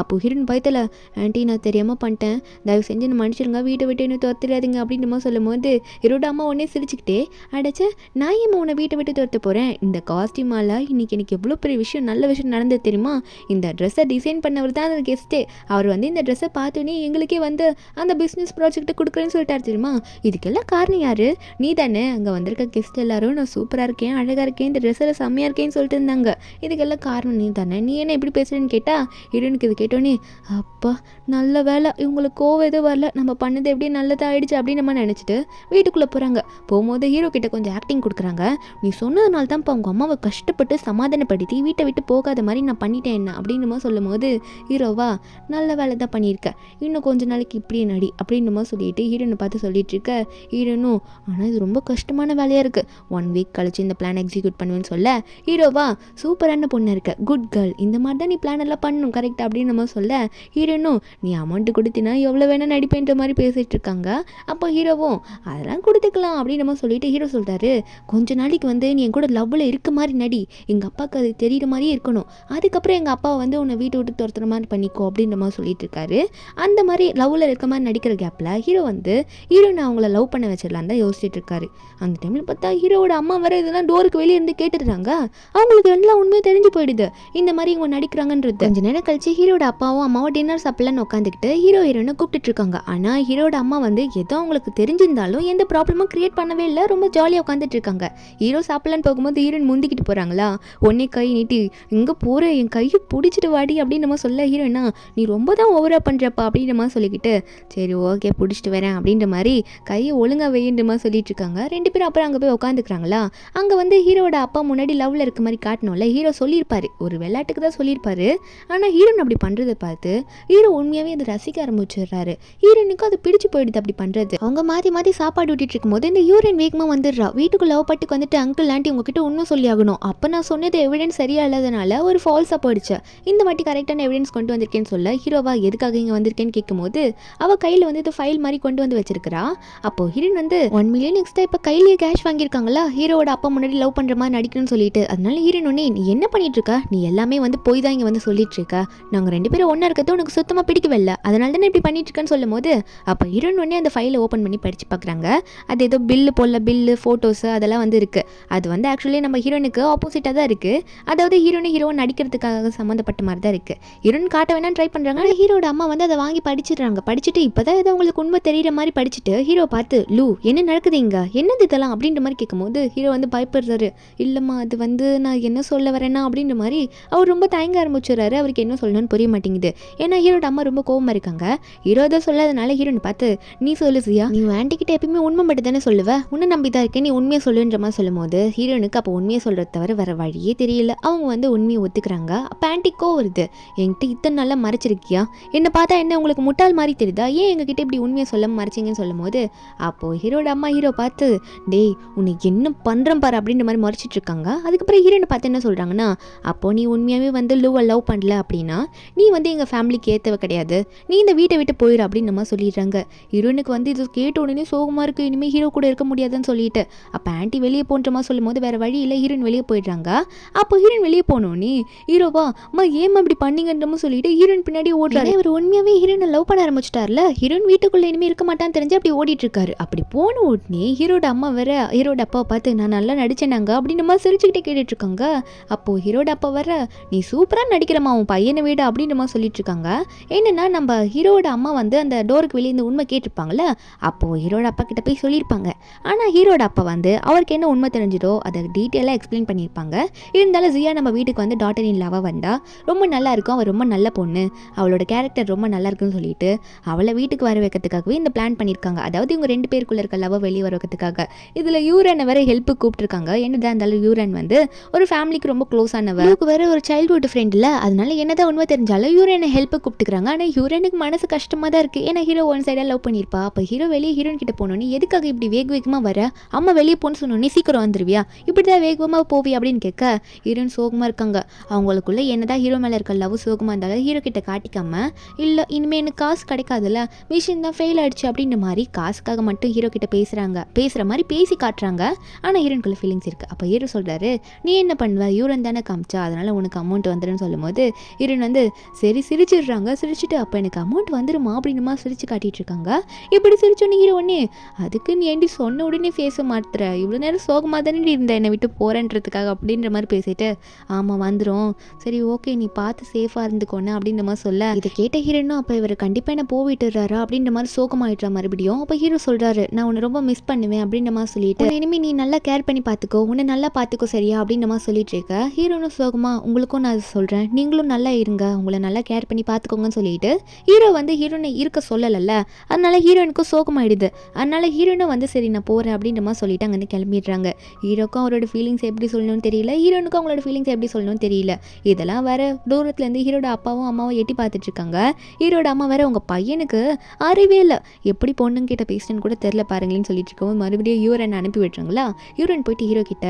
அப்போ ஹீரோயின் பயத்தில் ஆண்டி நான் தெரியாமல் பண்ணிட்டேன், தயவு செஞ்சு என்ன மன்னிச்சிருங்க, வீட்டை விட்டு இன்னும் துரத்திடாதீங்க அப்படின்ற மாதிரி சொல்லும் போது ஹீரோட அம்மா உடனே சிரிச்சுக்கிட்டே அடைச்ச நான் ஏமா உன்னை வீட்டை விட்டு துரத்த போகிறேன், இந்த காஸ்டியூமால இன்னைக்கு எனக்கு எவ்வளோ பெரிய விஷயம் நல்ல விஷயம் நடந்தது தெரியுமா, இந்த ட்ரெஸ்ஸை டிசைன் பண்ணவர் தான் அந்த கெஸ்ட்டே, அவர் வந்து இந்த ட்ரெஸ்ஸை பார்த்தோன்னே எங்களுக்கே வந்து அந்த பிஸ்னஸ் ப்ராஜெக்ட்டை கொடுக்குறேன்னு சொல்லிட்டாரு தெரியுமா, இதுக்கெல்லாம் காரணம் யாரு, நீ தானே, அங்கே வந்திருக்க கெஸ்ட் எல்லாரும் நான் சூப்பராக இருக்கேன் அழகாக இருக்கேன் இந்த ட்ரெஸ்ஸில் செம்மையாக இருக்கேன்னு சொல்லிட்டு இருந்தாங்க, இதுக்கெல்லாம் காரணம் நீ தானே, நீ என்ன எப்படி பேசுகிறேன்னு கேட்டால் ஹீரோனுக்கு இது கேட்டோன்னே அப்பா நல்ல வேலை இவங்களுக்கு கோவம் எதுவும் வரல, நம்ம பண்ணது எப்படி நல்லதாக ஆயிடுச்சு அப்படின்னு நம்ம நினச்சிட்டு வீட்டுக்குள்ளே போகிறாங்க. போகும்போது ஹீரோ கிட்ட கொஞ்சம் ஆக்டிங் கொடுக்குறாங்க, நீ சொன்னதுனால தான் இப்போ அவங்க அம்மாவை கஷ்டப்பட்டு சமாதானப்படுத்தி வீட்டை விட்டு போகாத மாதிரி நான் பண்ணிட்டேன் என்ன அப்படின்னு சொல்லும் போது ஹீரோவா நல்ல வேலை தான் பண்ணியிருக்க, இன்னும் கொஞ்ச நாளைக்கு இப்படியே நடி அப்படின்னு சொல்லிட்டு ஹீரோனை பார்த்து சொல்லிட்டு இருக்க. ஹீரோனும் ஆனால் இது ரொம்ப கஷ்டமான வேலையாக இருக்குது, 1 வீக் கழிச்சு இந்த பிளான் எக்ஸிக்யூட் பண்ணுவேன்னு சொல்ல ஹீரோவா சூப்பரான பொண்ணு இருக்க, குட் கேர்ள், இந்த மாதிரி தான் நீ பிளான் எல்லாம் பண்ணணும் கரெக்ட் அப்படின்னு சொல்ல ஹீரோனும் நீ அமௌண்ட்டு கொடுத்தினா எவ்வளோ வேணா நடிப்பேன்ற மாதிரி பேசிகிட்டு இருக்காங்க. அப்போ ஹீரோவும் அதெல்லாம் கொடுத்துக்கலாம் அப்படின்னு சொல்லிட்டு ஹீரோ சொல்கிறாரு கொஞ்ச நாளைக்கு வந்து நீ என் கூட லவ்வில் இருக்க மாதிரி நடி, எங்கள் அப்பாவுக்கு அது தெரியுற மாதிரியே இருக்கணும், அதுக்கப்புறம் எங்கள் அப்பா வந்து உன்னை வீட்டை விட்டு துரத்துற மாதிரி பண்ணிக்கோ அப்படின்ற மாதிரி சொல்லிட்டு இருக்காரு. அந்த மாதிரி லவ்வில் இருக்க மாதிரி நடிக்கிற கேப்பில் ஹீரோ வந்து ஹீரோனை அவங்கள லவ் பண்ண வச்சிடலாம் தான் யோசிச்சுட்டு இருக்காரு. அந்த டைமில் பார்த்தா ஹீரோவோட அம்மா வர இதெல்லாம் டோருக்கு வெளியே இருந்து கேட்டுடுறாங்க. அவங்களுக்கு எல்லாம் உண்மையாக தெரிஞ்சு போயிடுது இந்த மாதிரி இவங்க நடிக்கிறாங்கன்றது. கொஞ்ச நேரம் கழிச்சு ஹீரோட அப்பாவும் அம்மாவும் டின்னர் சாப்பிடலான்னு உட்காந்துக்கிட்டு ஹீரோயினை கூப்பிட்டு இருக்காங்க. ஆனால் ஹீரோட அம்மா வந்து ஏதோ அவங்களுக்கு தெரிஞ்சிருந்தாலும் எந்த ப்ராப்ளமும் கிரியேட் பண்ணவே இல்லை, ரொம்ப ஜாலியாக உட்காந்துட்டு இருக்காங்க. ஹீரோ சாப்பிடலான்னு போகும்போது ஹீரோயின் முந்திக்கிட்டு போகிறாங்களா, ஒன்னே கை நீட்டி இங்கே போகிற என் கையை பிடிச்சிட்டு வாடி அப்படின்னு சொல்ல ஹீரோயினா நீ ரொம்ப தான் ஓவராக பண்ணுறப்பா அப்படின்ற சொல்லிக்கிட்டு சரி ஓகே பிடிச்சிட்டு வரேன் அப்படின்ற மாதிரி கையை ஒழுங்காக வெயின்ற மாதிரி சொல்லிட்டு இருக்காங்க. 2 பேரும் அப்புறம் அங்கே போய் உட்காந்துக்கிறாங்களா. அங்கே வந்து ஹீரோட அப்பா முன்னாடி லவ்வில் இருக்க மாதிரி காட்டணும்ல, ஹீரோ சொல்லியிருப்பாரு ஒரு விளையாட்டுக்கு தான் சொல்லியிருப்பாரு. ஆனால் ஹீரோன் அப்படி பண்ணுறதை பார்த்து ஹீரோ உண்மையாகவே அதை ரசிக்க ஆரம்பிச்சிடுறாரு. ஹீரோனுக்கு அது பிடிச்சி போயிடுது அப்படி பண்ணுறது. அவங்க மாற்றி மாற்றி சாப்பாடு விட்டுட்டு இருக்கும்போது இந்த ஹீரோயின் வேகமாக வந்துடுறா. வீட்டுக்கு லவ் பட்டுக்கு வந்துட்டு அங்கிள் ஆண்டி உங்ககிட்ட உண்மை சொல்லி ஆகணும், அப்போ நான் சொன்னது எவிடன்ஸ் சரியா இல்லாதனால ஒரு ஃபால்ஸாக போயிடுச்சு, இந்த வாட்டி கரெக்டான எவிடன்ஸ் கொண்டு வந்திருக்கேன்னு சொல்ல ஹீரோவா எதுக்காக இங்கே வந்திருக்கேன்னு கேட்கும்போது அவள் கையில் வந்து இது ஃபைல் மாதிரி கொண்டு வந்து வச்சிருக்கிறா. அப்போ ஹீரோயின் வந்து 1 மில்லியன் எக்ஸ்ட்ரா இப்போ கையிலேயே கேஷ் வாங்கியிருக்காங்களா, ஹீரோட அப்பா முன்னாடி லவ் பண்ணுற மாதிரி நடிக்கணும்னு சொல்லிட்டு. அதனால ஹீரோயின் ஒன்னே நீ என்ன பண்ணிட்டு இருக்க, நீ எல்லாமே வந்து போய் தான் இங்கே வந்து சொல்லிட்டு இருக்க, நாங்கள் 2 பேரும் ஒன்றா இருக்கிறது உனக்கு சுத்தமாக பிடிக்கவே இல்லை, அதனால தானே இப்படி பண்ணிட்டு இருக்கேன்னு சொல்லும் போது அப்போ ஹீரோயின் ஒன்னே அந்த ஃபைலை ஓப்பன் பண்ணி படிச்சு பார்க்குறாங்க. அது ஏதோ பில்லு போடல, பில்லு ஃபோட்டோஸ் அதெல்லாம் வந்து இருக்குது. அது வந்து ஆக்சுவலி நம்ம ஹீரோனுக்கு ஆப்போசிட்டாக தான் இருக்குது, அதாவது ஹீரோவை நடிக்கிறதுக்காக சம்மந்தப்பட்ட மாதிரி தான் இருக்குது. ஹீரோயின் காட்ட வேணான்னு ட்ரை பண்ணுறாங்க. ஆனால் ஹீரோட அம்மா வந்து அதை வாங்கி படிச்சிடுறாங்க. படிச்சுட்டு இப்போ தான் ஏதோ உங்களுக்கு உண்மை தெரிகிற மாதிரி படிச்சுட்டு ஹீரோ பார்த்து லூ என்ன நடக்குது இங்கே, என்னது இதெல்லாம் அப்படின்ற மாதிரி கேட்கும்போது ஹீரோ வந்து பயப்படுறாரு. இல்லைம்மா அது வந்து நான் என்ன சொல்ல வரேன்னா அப்படின்ற மாதிரி அவர் ரொம்ப தயங்க ஆரம்பிச்சுறாரு. அவருக்கு என்ன சொல்லணும்னு புரிய மாட்டேங்குது. ஏன்னா ஹீரோட அம்மா ரொம்ப கோவமாக இருக்காங்க. ஹீரோ தான் சொல்லாதனால ஹீரோனை பார்த்து நீ சொல்லு சியா, நீ ஆண்டி கிட்ட எப்பயுமே உண்மை மட்டும் தானே சொல்லுவ, உன்னை நம்பி தான் இருக்கேன், நீ உண்மையை சொல்லுன்ற மாதிரி சொல்லும் போது ஹீரோனுக்கு அப்போ உண்மையை சொல்கிறத தவிர வேற வழியே தெரியல. அவங்க வந்து உண்மையை ஒத்துக்கிறாங்க. அப்போ ஆண்டிக்கோ வருது, என்கிட்ட இத்தனை நாளாக மறைச்சிருக்கியா, என்னை பார்த்தா என்ன உங்களுக்கு முட்டாள் மாதிரி தெரியுதா, ஏன் எங்ககிட்ட இப்படி உண்மையை சொல்ல மறைச்சிங்கன்னு சொல்லும் போது அப்போது ஹீரோட அம்மா ஹீரோ பார்த்து டேய் உன்னை என்ன பண்ணுறேன் பாரு அப்படின்ற மாதிரி மறைச்சிட்டு இருக்காங்க. அதுக்கப்புறம் ஹீரோனை பார்த்து என்ன சொல்கிறாங்கன்னா அப்போது நீ உண்மையாகவே வந்து லூவை லவ் பண்ணல அப்படின்னா நீ வந்து எங்கள் ஃபேமிலிக்கு ஏற்றவ கிடையாது, நீ இந்த வீட்டை விட்டு போயிடு அப்படின்னு நம்ம சொல்லிடுறாங்க. ஹீரோனுக்கு வந்து இது கேட்ட உடனே சோகமாக இருக்குது, இனிமேல் ஹீரோ கூட இருக்க முடியாதுன்னு சொல்லிட்டு அப்போ ஆன்ட்டி வெளியே போன்ற மாதிரி சொல்லும் போது வேறு வழி இல்லை, ஹீரோயின் வெளியே போயிடுறாங்க. அப்போ ஹீரோயின் வெளியே போனோன்னே ஹீரோவா அம்மா ஏன் அப்படி பண்ணீங்கன்றமோ சொல்லிட்டு ஹீரோயின் பின்னாடி ஓடுறாரு. இவர் உண்மையாகவே ஹீரோயினை லவ் பண்ண ஆரம்பிச்சிட்டார்ல, ஹீரோயின் வீட்டுக்குள்ளே இனிமேல் இருக்க மாட்டான்னு தெரிஞ்சு அப்படி ஓடிட்டு இருக்காரு. அப்படி போன உடனே ஹீரோட அம்மா வேற ஹீரோட அப்பாவை பார்த்து நான் நல்லா நடிச்சேனாங்க அப்படின்னு மாதிரி சிரிச்சுக்கிட்டே கேட்டுட்டு இருக்காங்க. அப்போ ஹீரோட அப்பா வர நீ சூப்பராக நடிக்கிறமா உன் பையனை வீடு அப்படின்னு மாதிரி சொல்லிட்டு இருக்காங்க. என்னன்னா நம்ம ஹீரோட அம்மா வந்து அந்த டோருக்கு வெளியே இந்த உண்மை கேட்டிருப்பாங்கல்ல, அப்போ ஹீரோட அப்பா கிட்ட போய் சொல்லியிருப்பாங்க. ஆனால் ஹீரோட அப்பா வந்து அவருக்கு என்ன உண்மை தெரிஞ்சிடோ அதை டீட்டெயிலாக எக்ஸ்பிளைன் பண்ணியிருப்பாங்க. இருந்தாலும் ஜியா நம்ம வீட்டுக்கு வந்து டாட்டர் இன் லாவாக வந்தா ரொம்ப நல்லா இருக்கும், அவள் ரொம்ப நல்ல பொண்ணு, அவளோட கேரக்டர் ரொம்ப நல்லா இருக்குன்னு சொல்லிட்டு அவளை வீட்டுக்கு வர வைக்கிறதுக்காகவே இந்த பிளான் பண்ணியிருக்காங்க. அதாவது இவங்க 2 பேருக்குள்ள இருக்க லவ் வெளியே வர வைக்கிறதுக்காக. இதில் யூரனை வேற ஹெல்ப்பு கூப்பிட்டுருக்காங்க. என்னதான் இருந்தாலும் யூரன் வந்து ஒரு ஃபேமிலிக்கு ரொம்ப க்ளோஸ் ஆனவ, வேற ஒரு சைல்ட்ஹுட் ஃப்ரெண்ட் இல்லை, அதனால என்னதான் உண்மை தெரிஞ்சாலும் யூரனை ஹெல்ப்பு கூப்பிட்டுக்கிறாங்க. ஆனால் யூரனுக்கு மனசு கஷ்டமாக தான் இருக்குது. ஏன்னா ஹீரோ ஒன் சைடாக லவ் பண்ணியிருப்பா. அப்போ ஹீரோ வெளியே ஹீரோயின் கிட்ட போனோன்னே எதுக்காக இப்படி வேகமாக வர, அம்மா வெளியே போன்னு சொன்னோன்னே சீக்கிரம் வந்துருவியா, இப்படி தான் வேகமாக போவி அப்படின்னு கேட்க ஹீரோயின் சோகமாக இருக்காங்க. அவங்களுக்குள்ள என்னதான் ஹீரோ மேலே இருக்க லவ் சோகமாக இருந்தாலும் ஹீரோ கிட்ட காட்டிக்காம இல்லை இனிமேல் எனக்கு காசு கிடைக்காதுல்ல, மிஷின் தான் ஃபெயில் ஆயிடுச்சு அப்படின்ற மாதிரி காசுக்காக மட்டும் ஹீரோ கிட்ட பேசுகிற மாதிரி பேசி காட்டுறாங்க. ஆனால் ஹீரோனுக்குள்ள ஃபீலிங்ஸ் இருக்குது. அப்போ ஹீரோ சொல்கிறாரு நீ என்ன பண்ணுவ, யூரன் தானே காமிச்சா அதனால் உனக்கு அமௌண்ட் வந்துடுன்னு சொல்லும்போது ஹீரோயின் வந்து சரி சிரிச்சிடுறாங்க. சிரிச்சுட்டு அப்போ எனக்கு அமௌண்ட் வந்துடுமா அப்படின்னுமா சிரிச்சு காட்டிட்டு இருக்காங்க. இப்படி சிரிச்சோன்னே ஹீரோ ஒன்று அதுக்கு நீ ஏண்டி சொன்ன உடனே பேச மாட்டுற, இவ்வளோ நேரம் சோகமாக தானே இருந்த என்னை விட்டு போகிறேன்றதுக்காக அப்படின்ற மாதிரி பேசிட்டு ஆமாம் வந்துடும், சரி ஓகே நீ பார்த்து சேஃபாக இருந்துக்கோன்னு அப்படின்ற மாதிரி சொல்ல இதை கேட்ட ஹீரோனும் அப்போ இவர் கண்டிப்பாக என்ன போவிட்டுறாரா அப்படின்ற மாதிரி சோகமாயிடுறா மறுபடியும். அப்போ ஹீரோ சொல்கிறாரு நான் உன்னை ரொம்ப மிஸ் பண்ணுவேன் அப்படின்ற மாதிரி சொல்லிட்டு இனிமேல் நீ நல்லா கேர் பண்ணி பார்த்துக்கோ, உன்னை நல்லா பார்த்துக்கோ சரியா அப்படின்ற மாதிரி சொல்லிட்டு இருக்க. ஹீரோனும் சோகமா உங்களுக்கும் நான் சொல்கிறேன், நீங்களும் நல்லா இருங்க, உங்களை நல்லா கேர் பண்ணி பார்த்துக்கோங்கன்னு சொல்லிட்டு ஹீரோ வந்து ஹீரோனை இருக்க சொல்லலைல்ல, அதனால ஹீரோனுக்கும் சோகமாயிடுது. அதனால ஹீரோனும் வந்து சரி நான் போகிறேன் அப்படின்ற மாதிரி சொல்லிட்டு அங்கேருந்து கிளம்பிடுறாங்க. ஹீரோக்கும் அவரோட ஃபீலிங்ஸ் எப்படி சொல்லணும்னு தெரியல, ஹீரோனுக்கும் அவங்களோட ஃபீலிங்ஸ் எப்படி சொல்லணும்னு தெரியல. இதெல்லாம் வேற தூரத்துலேருந்து ஹீரோட அப்பாவும் அம்மாவும் எட்டி பார்த்துட்டு இருக்காங்க. ஹீரோட அம்மா வேற உங்கள் பையனுக்கு அறிவே இல்லை, எப்படி பொண்ணுங்க கிட்ட பேசுறேன்னு கூட தெரில பாருங்களேன்னு சொல்லிட்டு இருக்கோம். மறுபடியும் யூரன் அனுப்பி விட்டுறாங்களா. யூரன் போயிட்டு ஹீரோ கிட்ட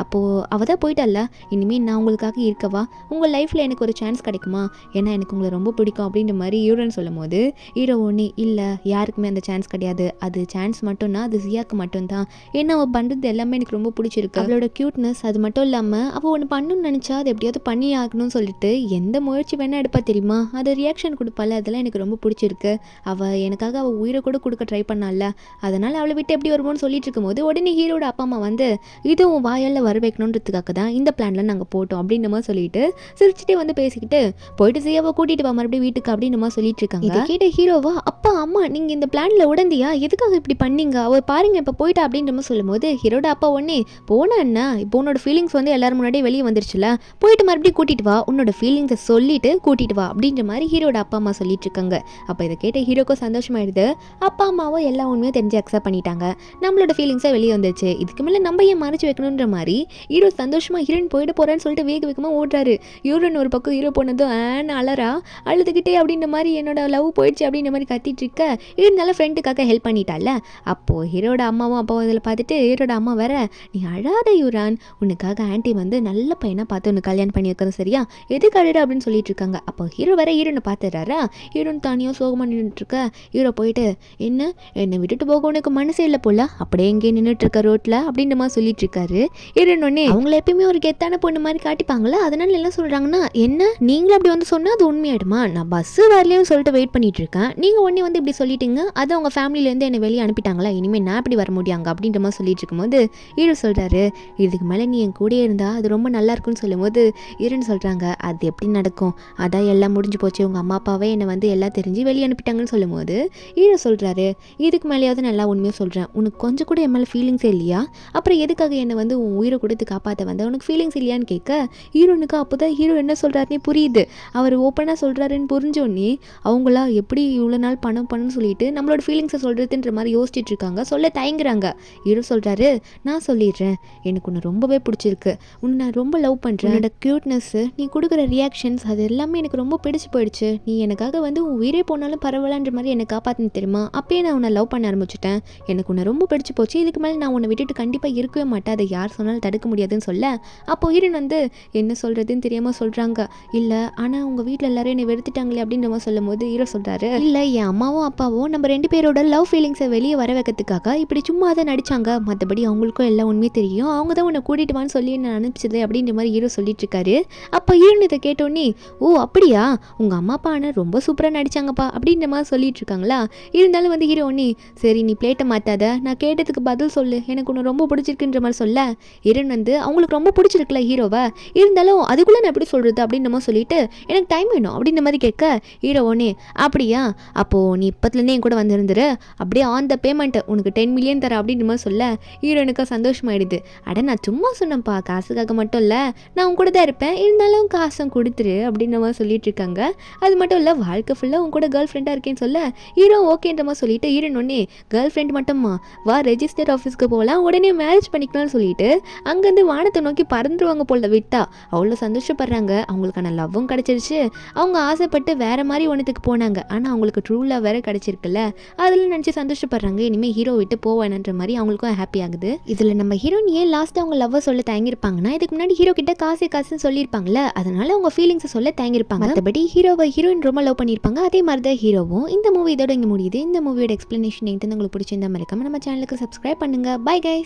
அப்போது அவள் தான் போயிட்டல்ல, இனிமேல் நான் உங்களுக்காக இருக்கவா, உங்கள் லைஃப்பில் எனக்கு ஒரு சான்ஸ் கிடைக்குமா, ஏன்னா எனக்கு உங்களை ரொம்ப பிடிக்கும் அப்படின்ற மாதிரி யூரன் சொல்லும் போது ஹீரோ ஒன்று இல்லை யாருக்குமே அந்த சான்ஸ் கிடையாது, அது சான்ஸ் மட்டும்னா அது ஜியாக்கு மட்டும்தான், ஏன்னா அவள் பண்ணுறது எல்லாமே எனக்கு ரொம்ப பிடிச்சிருக்கு, அவளோட க்யூட்னஸ், அது மட்டும் இல்லாமல் அவள் ஒன்று பண்ணணும்னு நினச்சா அது எப்படியாவது பண்ணி ஆகணும்னு சொல்லிட்டு எந்த முயற்சி வேணால் எடுப்பா தெரியுமா, அது ரியாக்ஷன் கொடுப்பாள், அதெல்லாம் எனக்கு ரொம்ப பிடிச்சிருக்கு, அவள் எனக்காக அவள் உயிரை கூட கொடுக்க ட்ரை பண்ணால, அதனால் அவளை விட்டு எப்படி வருமோன்னு சொல்லிட்டு இருக்கும்போது உடனே ஹீரோட அப்பா அம்மா வந்து இதுவும் வாயால் வர வைக்கணுன்றதுக்காக தான் இந்த பிளான்லாம் நாங்கள் போட்டோம் அப்படின்ற மாதிரி சொல்லிட்டு சிரிச்சுட்டே வந்து பேசிக்கிட்டு போயிட்டு ஜியாவை கூட்டிகிட்டு வா மறுபடியும் வீட்டுக்கு அப்படின்ற மாதிரி சொல்லிட்டு இருக்காங்க. இதை கேட்ட ஹீரோவா அப்பா அம்மா நீங்கள் இந்த பிளானில் உடந்தியா, எதுக்காக இப்படி பண்ணீங்க, அவள் பாருங்க இப்போ போயிட்டா அப்படின்ற மாதிரி சொல்லும்போது ஹீரோட அப்பா ஒன்னே போனா என்ன, இப்போ உன்னோட ஃபீலிங்ஸ் வந்து எல்லாரும் முன்னாடியே வெளியே வந்துருச்சுல, போயிட்டு மறுபடியும் கூட்டிட்டு வா, உன்னோட ஃபீலிங்ஸை சொல்லிட்டு கூட்டிட்டு வா அப்படின்ற மாதிரி ஹீரோட அப்பா அம்மா சொல்லிட்டு இருக்காங்க. அப்போ இதை கேட்ட ஹீரோக்கும் சந்தோஷமாயிடுது. அப்பா அம்மாவும் எல்லா உண்மையும் தெரிஞ்சு அக்செப்ட் பண்ணிட்டாங்க, நம்மளோட ஃபீலிங்ஸை வெளியே வந்துச்சு, இதுக்கு மேலே நம்ம ஏன் மறைச்சு வைக்கணுன்ற மாதிரி ஹீரோ சந்தோஷமாக ஹீரோயின் போயிட்டு போகிறேன்னு சொல்லிட்டு வேகமாக ஓடுறாரு. ஹீரோயின் ஒரு பக்கம் ஹீரோ போனதும் அலறா அழுதுகிட்டே அப்படின்ற மாதிரி என்னோட லவ் போயிடுச்சு அப்படின்ற மாதிரி கத்திட்டு இருக்க, இருந்தாலும் ஃப்ரெண்டுக்காக ஹெல்ப் பண்ணிட்டால. அப்போது ஹீரோட அம்மாவும் அப்பாவும் இதில் பார்த்துட்டு ஹீரோட அம்மா வேற நீ அழாத யூரான், உனக்காக ஆன்ட்டி வந்து நல்ல பையனாக பார்த்து உனக்கு கல்யாணம் பண்ணி வைக்கிறது சரியா, எதுக்கு அழுற அப்படின்னு சொல்லிட்டு இருக்காங்க. அப்போ ஹீரோ வேற ஹீரோனை பார்த்துடுறாரா, ஹீரோன் தானியோ சோகமாக நின்றுட்டு இருக்க. ஹீரோ போயிட்டு என்னை விட்டுட்டு போக உனக்கு மனசே இல்லை போல, அப்படியே எங்கேயே நின்றுட்டு இருக்க ரோட்டில் அப்படின்ற மாதிரி சொல்லிட்டு இருக்காரு. ஹீரோனே அவங்கள எப்பயுமே ஒரு கெத்தான பொண்ணு மாதிரி காட்டிப்பாங்களா, அதனால எல்லாம் சொல்கிறாங்கன்னா என்ன நீங்களும் அப்படி வந்து சொன்னால் அது உண்மையாயிடுமா, நான் பஸ்ஸு வரலையும் சொல்லிட்டு வெயிட் பண்ணிட்டு இருக்கேன், நீங்கள் ஒன்றே வந்து இப்படி சொல்லிட்டீங்க, அது அவங்க ஃபேமிலியிலேருந்து என்னை வெளியே அனுப்பிட்டாங்களா, இனிமேல் நான் இப்படி வர முடியாங்க அப்படின்ற மாதிரி சொல்லிட்டு இருக்கும்போது ஹீரோ சொல்கிறாரு இதுக்கு மேலே நீ என் கூட இருந்தால் அது ரொம்ப நல்லா இருக்குன்னு சொல்லும்போது ஹீரோன்னு சொல்கிறாங்க அது எப்படி நடக்கும், அதான் எல்லாம் முடிஞ்சு போச்சு, உங்கள் அம்மா அப்பாவே என்னை வந்து எல்லாம் தெரிஞ்சு வெளியே அனுப்பிட்டாங்கன்னு சொல்லும்போது ஹீரோ சொல்கிறாரு இதுக்கு மேலேயாவது நல்லா உண்மையாக சொல்கிறேன், உனக்கு கொஞ்சம் கூட என் மேலே ஃபீலிங்ஸே இல்லையா, அப்புறம் எதுக்காக என்னை வந்து உன் உயிரை கொடுத்து காப்பாற்ற வந்த, உனக்கு ஃபீலிங்ஸ் இல்லையான்னு கேட்க ஹீரோனுக்கு அப்போ தான் ஹீரோ என்ன சொல்கிறாருன்னே புரியுது. அவர் ஓப்பனாக சொல்கிறாருன்னு புரிஞ்சோடனே அவங்களா எப்படி இவ்வளோ நாள் பண்ணணும்னு சொல்லிட்டு நம்மளோட ஃபீலிங்ஸை சொல்கிறதுன்ற மாதிரி யோசிச்சுட்டு இருக்காங்க, சொல்ல தயங்குறாங்க. ஹீரோ சொல்கிறாரு நான் சொல்லிடுறேன், எனக்கு உன்னை ரொம்பவே பிடிச்சிருக்கு, உன்னை நான் ரொம்ப லவ் பண்ணுறேன், என்னோட க்யூட்னஸ்ஸு நீ கொடுக்குற ரியாக்ஷன்ஸ் அது எல்லாமே எனக்கு ரொம்ப பிடிச்சி போயிடுச்சு, நீ எனக்காக வந்து உன் உயிரே போனாலும் பரவாயில்லன்ற மாதிரி என்னை காப்பாற்றின தெரியுமா, அப்பயே நான் உன்னை லவ் பண்ண ஆரம்பிச்சிட்டேன், எனக்கு உன்னை ரொம்ப பிடிச்சி போச்சு, இதுக்கு மேலே நான் உன்னை விட்டுட்டு கண்டிப்பாக இருக்கவே மாட்டேன், அதை யார் சொன்னாலும் தடுக்க முடியாதுன்னு சொல்ல அப்போ ஹீரோன் வந்து என்ன சொல்கிறதுன்னு தெரியாமல் சொல்கிறாங்க. இல்லை ஆனால் உங்கள் வீட்டில் எல்லாரும் என்னை வெறுத்துட்டாங்களே அப்படின்ற மாதிரி சொல்லும் போது ஹீரோ சொல்கிறாரு இல்லை என் அம்மாவும் அப்பாவும் நம்ம 2 பேரோட லவ் ஃபீலிங்ஸை வெளியே வர வைக்கிறதுக்காக இப்படி சும்மா அதை நடிச்சாங்க, மற்றபடி அவங்களுக்கும் எல்லாம் உண்மையே தெரியும், அவங்க தான் உன்னை கூட்டிகிட்டு வான்னு சொல்லி நான் அனுப்பிச்சது அப்படின்ற மாதிரி ஹீரோ சொல்லிட்டு இருக்காரு. அப்போ ஹீரோன் இதை கேட்டோன்னே, ஓ அப்படியா, உங்கள் அம்மா அப்பா ஆனால் ரொம்ப சூப்பராக நடிச்சாங்கப்பா அப்படின்ற மாதிரி சொல்லிட்டு இருக்காங்களா. இருந்தாலும் வந்து ஹீரோனே, சரி நீ பிளேட்டை மாற்றாத, நான் கேட்டதுக்கு பதில் சொல்லு, எனக்கு உன்னை ரொம்ப பிடிச்சிருக்குன்ற மாதிரி சொல்ல, ஹீரோன் வந்து அவங்களுக்கு ரொம்ப பிடிச்சிருக்குல்ல ஹீரோவை, இருந்தாலும் அதுக்குள்ளே நான் எப்படி சொல்கிறது அப்படின்ற மாதிரி சொல்லிட்டு எனக்கு டைம் வேணும் அப்படின்ற மாதிரி கேட்க, ஹீரோனே அப்படியா, அப்போது நீ இப்போத்துலேருந்தே என் கூட வந்திருந்துரு, அப்படியே ஆன் த பேமெண்ட் உனக்கு 10 மில்லியன் தர அப்படின்ற மாதிரி சொல்ல ஹீரோனுக்கு சந்தோஷமாயிடுது. அட நான் சும்மா சொன்னேன்ப்பா, காசுக்காக மட்டும் இல்லை, நான் உன் கூட தான் இருப்பேன், இருந்தாலும் காசும் கொடுத்துரு அப்படின்ற மாதிரி சொல்லிட்டு இருக்காங்க. அது மட்டும் இல்லை, வாழ்க்கை ஃபுல்லாக உன் கூட கேர்ள் ஃப்ரெண்டாக இருக்கேன்னு சொல்ல ஹீரோ ஓகேன்ற மாதிரி சொல்லிட்டு, ஹீரோன் ஒன்னே கேர்ள் ஃப்ரெண்ட் மட்டும்மா, வா ரெஜிஸ்டர் ஆஃபீஸ்க்கு போகலாம், உடனே மேரேஜ் பண்ணிக்கலாம்னு சொல்லிட்டு அங்கேருந்து வானத்தை நோக்கி பறந்துருவாங்க போல விட்டா. அவ்வளோ சந்தோஷப்படுறாங்க, அவங்களுக்கான லவ்வும் கிடச்சிருச்சு. அவங்க ஆசைப்பட்டு வேற மாதிரி ஒன்றுத்துக்கு போனாங்க, ஆனால் அவங்களுக்கு ட்ரூ லவ் வேற கிடச்சிருக்குல்ல, அதில் நினச்சி சந்தோஷப்படுறாங்க. இனிமேல் ஹீரோ விட்டு போவேன்ற மாதிரி அவங்களுக்கும் ஹாப்பி ஆகுது. இதில் நம்ம ஹீரோயின் ஏன் லாஸ்ட்டாக அவங்க லவ்வை சொல்ல தயங்கியிருப்பாங்கன்னா, இதுக்கு முன்னாடி ஹீரோ கிட்ட காசுன்னு சொல்லியிருப்பாங்கல்ல, அதனால அவங்க ஃபீலிங்ஸை சொல்ல தயங்கியிருப்பாங்க. மற்றபடி ஹீரோவை ஹீரோயின் ரொம்ப லவ் பண்ணியிருப்பாங்க. அதே மாதிரி தான் ஹீரோவும். இந்த மூவி இதோட இங்கே முடியுது. இந்த மூவியோட எக்ஸ்பிளனேஷன் எங்கிட்ட உங்களுக்கு பிடிச்சிருந்தா மறக்காம நம்ம சேனலுக்கு சப்ஸ்கிரைப் பண்ணுங்க. Bye guys.